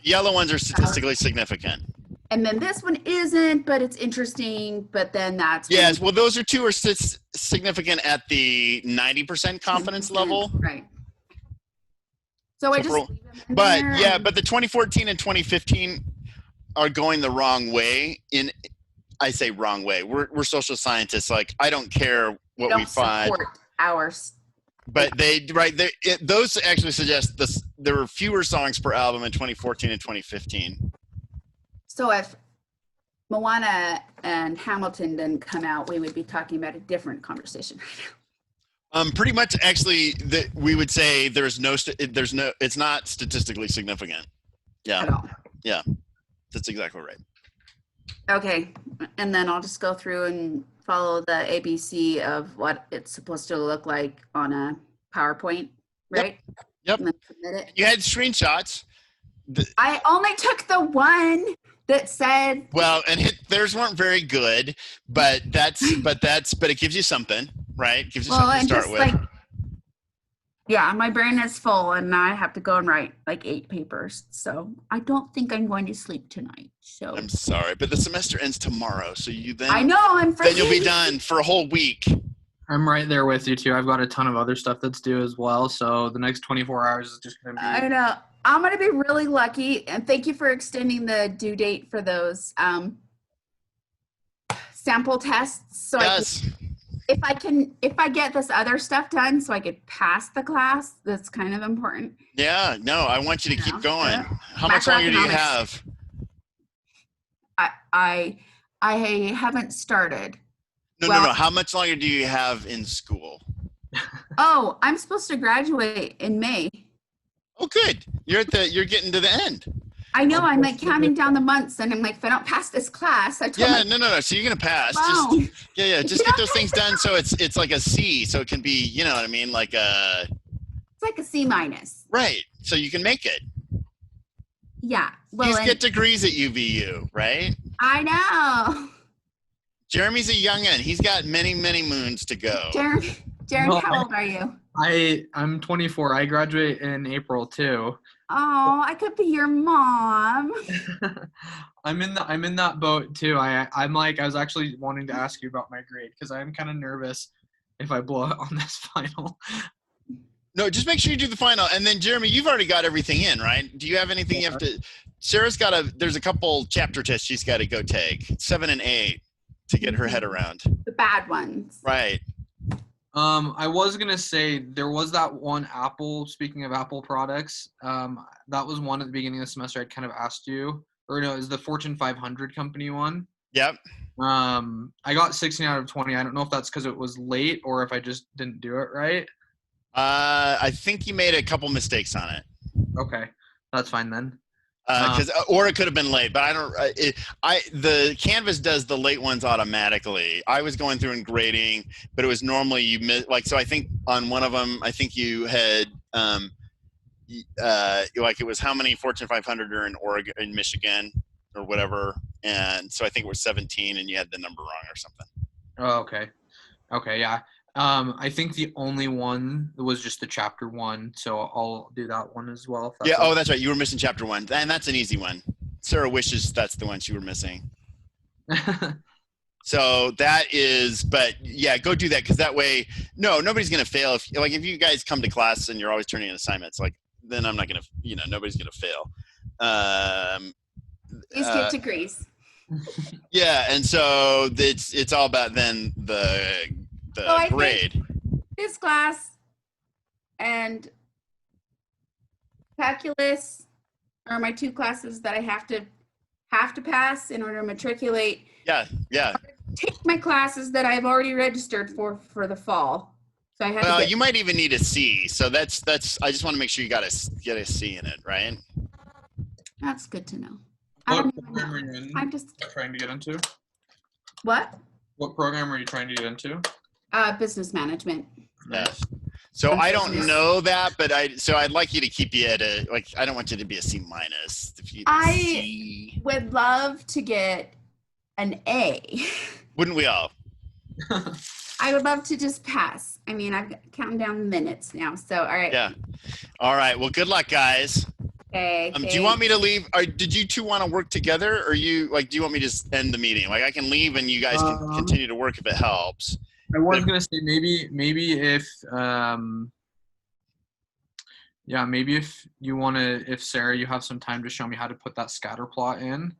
yellow ones are statistically significant. And then this one isn't, but it's interesting, but then that's. Yes, well, those two are significant at the 90% confidence level. Right. So I just. But yeah, but the 2014 and 2015 are going the wrong way. I say wrong way. We're social scientists. Like, I don't care what we find. Support ours. But those actually suggest there were fewer songs per album in 2014 and 2015. So if Moana and Hamilton didn't come out, we would be talking about a different conversation. Pretty much, actually, we would say it's not statistically significant. At Yeah, all. yeah, that's exactly right. Okay, and then I'll just go through and follow the ABC of what it's supposed to look like on a PowerPoint, right? Yep. And then submit it. You had screenshots. I only took the one that said. Well, and theirs weren't very good, but it gives you something, right? It gives you something to start with. Like, yeah, my brain is full, and I have to go and write like 8 papers. So I don't think I'm going to sleep tonight. So I'm sorry, but the semester ends tomorrow, so I know then you'll be done for a whole week. I'm right there with you too. I've got a ton of other stuff that's due as well. So the next 24 hours is just going to be. I know. I'm going to be really lucky, and thank you for extending the due date for those sample tests. So yes. if I get this other stuff done, so I could pass the class, that's kind of important. Yeah. No, I want you to keep going. How much longer do you have? I haven't started. No. How much longer do you have in school? Oh, I'm supposed to graduate in May. Oh, good. You're getting to the end. I know. I'm like counting down the months, and I'm like, if I don't pass this class, I told no. So you're gonna pass. Wow. Just get those things done so it's like a C, so it can be, you know what I mean, like a. It's like a C-. Right. So you can make it. Yeah. Well, Please get degrees at UVU, right? I know. Jeremy's a young'un. He's got many, many moons to go. Jeremy, how old are you? I'm 24. I graduate in April too. Oh, I could be your mom. I'm in that boat too. I was actually wanting to ask you about my grade because I'm kind of nervous if I blow it on this final. No, just make sure you do the final. And then Jeremy, you've already got everything in, right? Do you have anything you have to? Sarah's there's a couple chapter tests she's got to go take, 7 and 8, to get her head around. The bad ones. Right. I was gonna say there was that one Apple. Speaking of Apple products, that was one at the beginning of the semester. I kind of asked you, or no, is the Fortune 500 company one? Yep. I got 16 out of 20. I don't know if that's because it was late or if I just didn't do it right. I think you made a couple mistakes on it. Okay, that's fine then. Or it could have been late, but I don't. The Canvas does the late ones automatically. I was going through and grading, but it was normally you miss. Like, so I think on one of them, I think you had like it was how many Fortune 500 are in Oregon, in Michigan, or whatever, and so I think it was 17, and you had the number wrong or something. Oh, okay, yeah. I think the only one was just the chapter 1, so I'll do that one as well. Yeah. Oh, that's right. You were missing chapter 1, and that's an easy one. Sarah wishes that's the one she were missing. So that is, but yeah, go do that because that way, nobody's gonna fail. If you guys come to class and you're always turning in assignments, like then I'm not gonna, nobody's gonna fail. Please get degrees. Yeah, and so it's all about then the grade. This class and calculus are my 2 classes that I have to pass in order to matriculate. Yeah. Take my classes that I've already registered for the fall. So I have. Well, you might even need a C. So that's. I just want to make sure you get a C in it, right? That's good to know. What program are you in? I'm just trying to get into. What? What program are you trying to get into? Business management. Yes. So I don't know that, but I'd like you to keep you at I don't want you to be a C-. I would love to get an A. Wouldn't we all? I would love to just pass. I mean, I'm counting down the minutes now. So, all right. Yeah. All right. Well, good luck, guys. Okay. Do you want me to leave? Did you 2 want to work together, or do you want me to just end the meeting? Like, I can leave and you guys can continue to work if it helps. I was gonna say maybe if maybe if you if Sarah, you have some time to show me how to put that scatter plot in,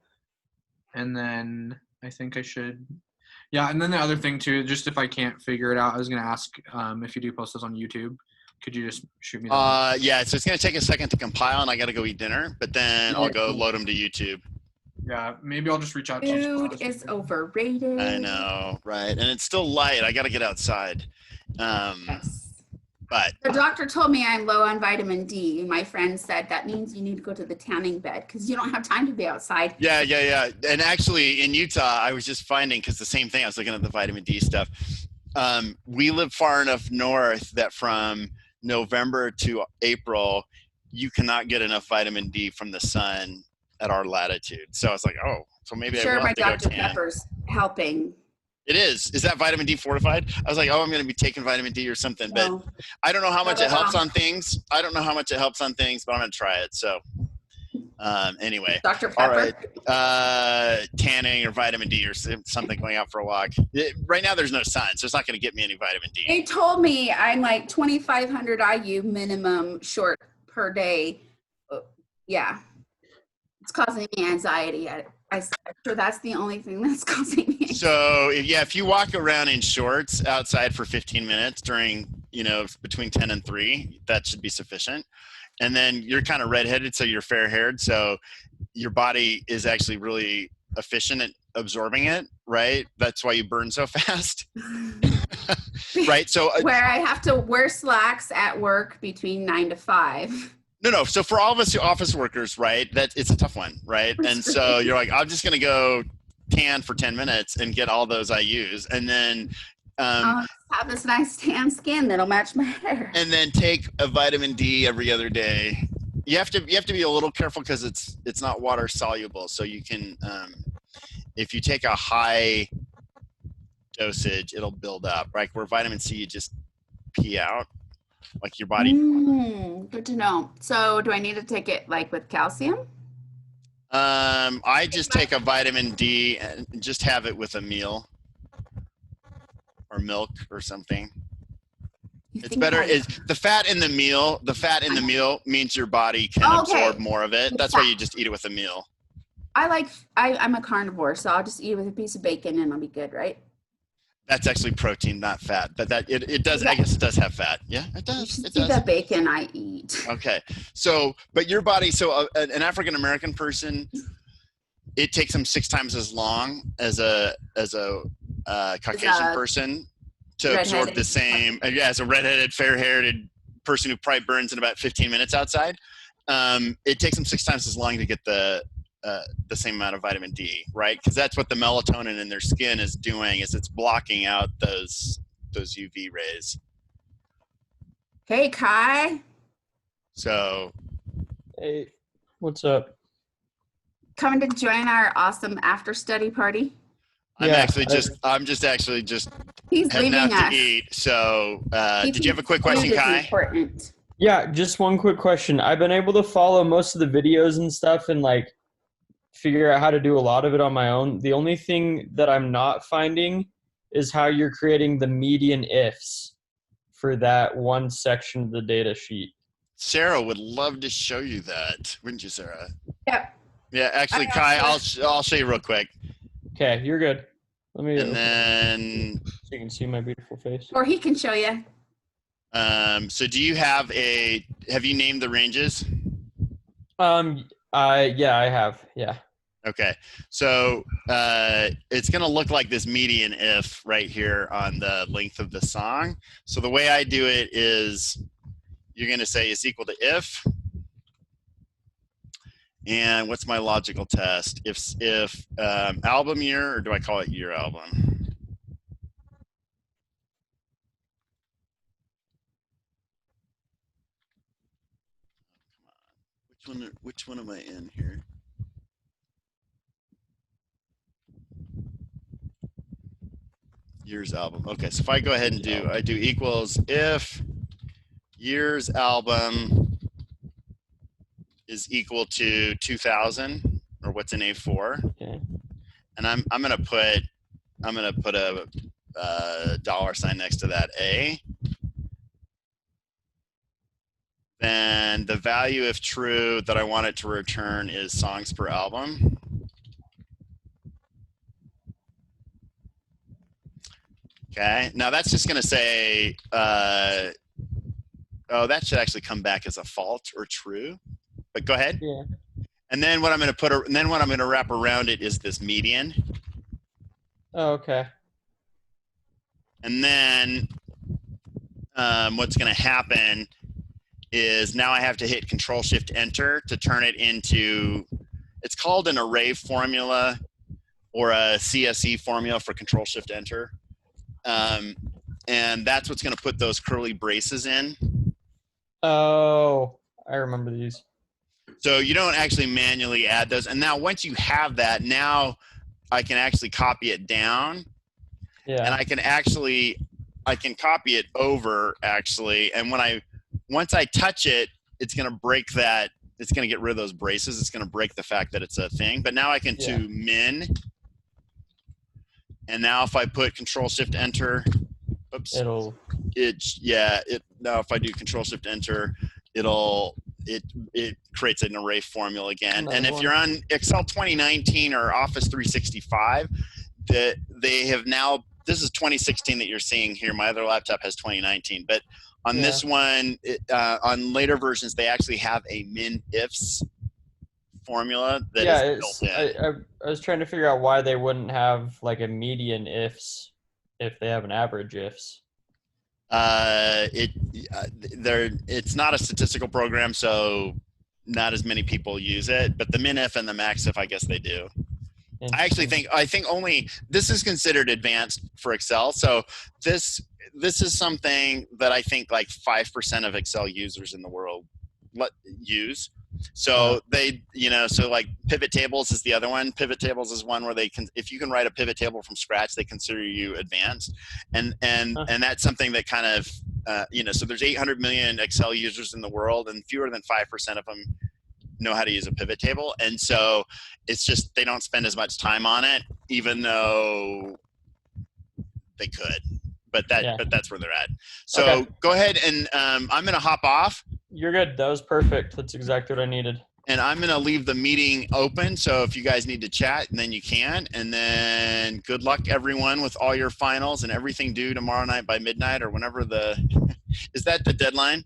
and then I think I should. Yeah, and then the other thing too, just if I can't figure it out, I was gonna ask if you do post those on YouTube, could you just shoot me? Yeah, so it's gonna take a second to compile, and I gotta go eat dinner, but then I'll go load them to YouTube. Yeah, maybe I'll just reach out to you. Food is overrated. I know, right? And it's still light. I got to get outside. Yes. But The doctor told me I'm low on vitamin D. My friend said that means you need to go to the tanning bed because you don't have time to be outside. yeah. And actually in Utah, I was just finding, because the same thing, I was looking at the vitamin D stuff. We live far enough north that from November to April, you cannot get enough vitamin D from the sun at our latitude. So I was like, oh, so maybe I Sure, will my have to go Dr. tan. Pepper's helping. It is. Is that vitamin D fortified? I was like, oh, I'm going to be taking vitamin D or something, but No. I don't know how much Not it at helps all. on things. I don't know how much it helps on things, but I'm going to try it. So anyway, Dr. all Pepper. right. Tanning or vitamin D or something, going out for a walk. Right now there's no sun, so it's not going to get me any vitamin D. They told me I'm like 2,500 IU minimum short per day. Yeah. It's causing me anxiety. I'm sure that's the only thing that's causing me. So if you walk around in shorts outside for 15 minutes during, between 10 and 3, that should be sufficient. And then you're kind of redheaded, so you're fair haired. So your body is actually really efficient at absorbing it, right? That's why you burn so fast. Right. So where I have to wear slacks at work between 9 to 5. No. So for all of us office workers, right, that it's a tough one, right? And so you're like, I'm just going to go tan for 10 minutes and get all those IUs. And then I'll have this nice tan skin that'll match my hair. And then take a vitamin D every other day. You have to be a little careful because it's not water soluble. So you can, if you take a high dosage, it'll build up, right? Where vitamin C, you just pee out. Like your body. Good to know. So do I need to take it like with calcium? I just take a vitamin D and just have it with a meal or milk or something. It's better. The fat in the meal means your body can absorb more of it. That's why you just eat it with a meal. I'm a carnivore, so I'll just eat it with a piece of bacon and I'll be good, right? That's actually protein, not fat. But it does. I guess it does have fat. Yeah, it does. You should it see does. the bacon I eat. Okay. So, but your body. So, an African American person, it takes them 6 times as long as a Caucasian person to absorb the same. As a redheaded, fair-haired person who probably burns in about 15 minutes outside, it takes them 6 times as long to get the same amount of vitamin D, right? Because that's what the melatonin in their skin is doing, is it's blocking out those UV rays. Hey, Kai. So. Hey, what's up? Coming to join our awesome after study party? I'm just actually He's heading leaving out us. to eat. So, did you have a quick question, Kai? Important. Yeah, just one quick question. I've been able to follow most of the videos and stuff and figure out how to do a lot of it on my own. The only thing that I'm not finding is how you're creating the median ifs for that one section of the data sheet. Sarah would love to show you that, wouldn't you, Sarah? Yep. Yeah, actually, Kai, I'll show you real quick. Okay, you're good. Let me. And then. So you can see my beautiful face. Or he can show you. So do you have you named the ranges? Yeah, I have. Yeah. Okay. So it's going to look like this median if right here on the length of the song. So the way I do it is you're going to say is equal to if. And what's my logical test? If album year, or do I call it year album? Which one am I in here? Years album. Okay, so if I go ahead and I do equals if years album is equal to 2000, or what's in A4. Okay. And I'm gonna put a $sign next to that A. Then the value, if true, that I want it to return is songs per album. Okay, now that's just gonna say, that should actually come back as a false or true, but go ahead. Yeah. And then what I'm going to wrap around it is this median. Oh, okay. And then what's going to happen is now I have to hit Control-Shift-Enter to turn it into, it's called an array formula or a CSE formula for Control-Shift-Enter. And that's what's going to put those curly braces in. Oh, I remember these. So you don't actually manually add those. And now once you have that, now I can actually copy it down. Yeah. And I can copy it over actually. And once I touch it, it's going to break that. It's going to get rid of those braces. It's going to break the fact that it's a thing. But now I can do min. And now if I put Control-Shift-Enter, oops. Now if I do Control-Shift-Enter, it creates an array formula again. And if you're on Excel 2019 or Office 365, they have now, this is 2016 that you're seeing here. My other laptop has 2019, but on this one, on later versions, they actually have a min-ifs formula that is built in. I was trying to figure out why they wouldn't have like a median ifs if they have an average ifs. It's not a statistical program, so not as many people use it. But the min-if and the max-if, I guess they do. I think only this is considered advanced for Excel. So this is something that I think like 5% of Excel users in the world use. So so like pivot tables is the other one. Pivot tables is one where if you can write a pivot table from scratch, they consider you advanced. And that's something that kind of, so there's 800 million Excel users in the world and fewer than 5% of them know how to use a pivot table. And so it's just, they don't spend as much time on it, even though they could, but that's where they're at. So go ahead and I'm going to hop off. You're good. That was perfect. That's exactly what I needed. And I'm going to leave the meeting open. So if you guys need to chat, and then you can. And then good luck, everyone, with all your finals and everything due tomorrow night by midnight or whenever is that the deadline?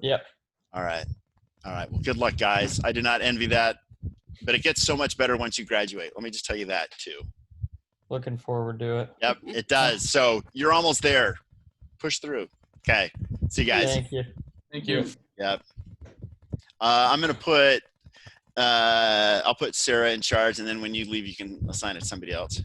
Yep. All right. Well, good luck, guys. I do not envy that, but it gets so much better once you graduate. Let me just tell you that too. Looking forward to it. Yep, it does. So you're almost there. Push through. Okay. See you guys. Thank you. Thank you. Yep. I'm going to put, I'll put Sarah in charge, and then when you leave, you can assign it to somebody else.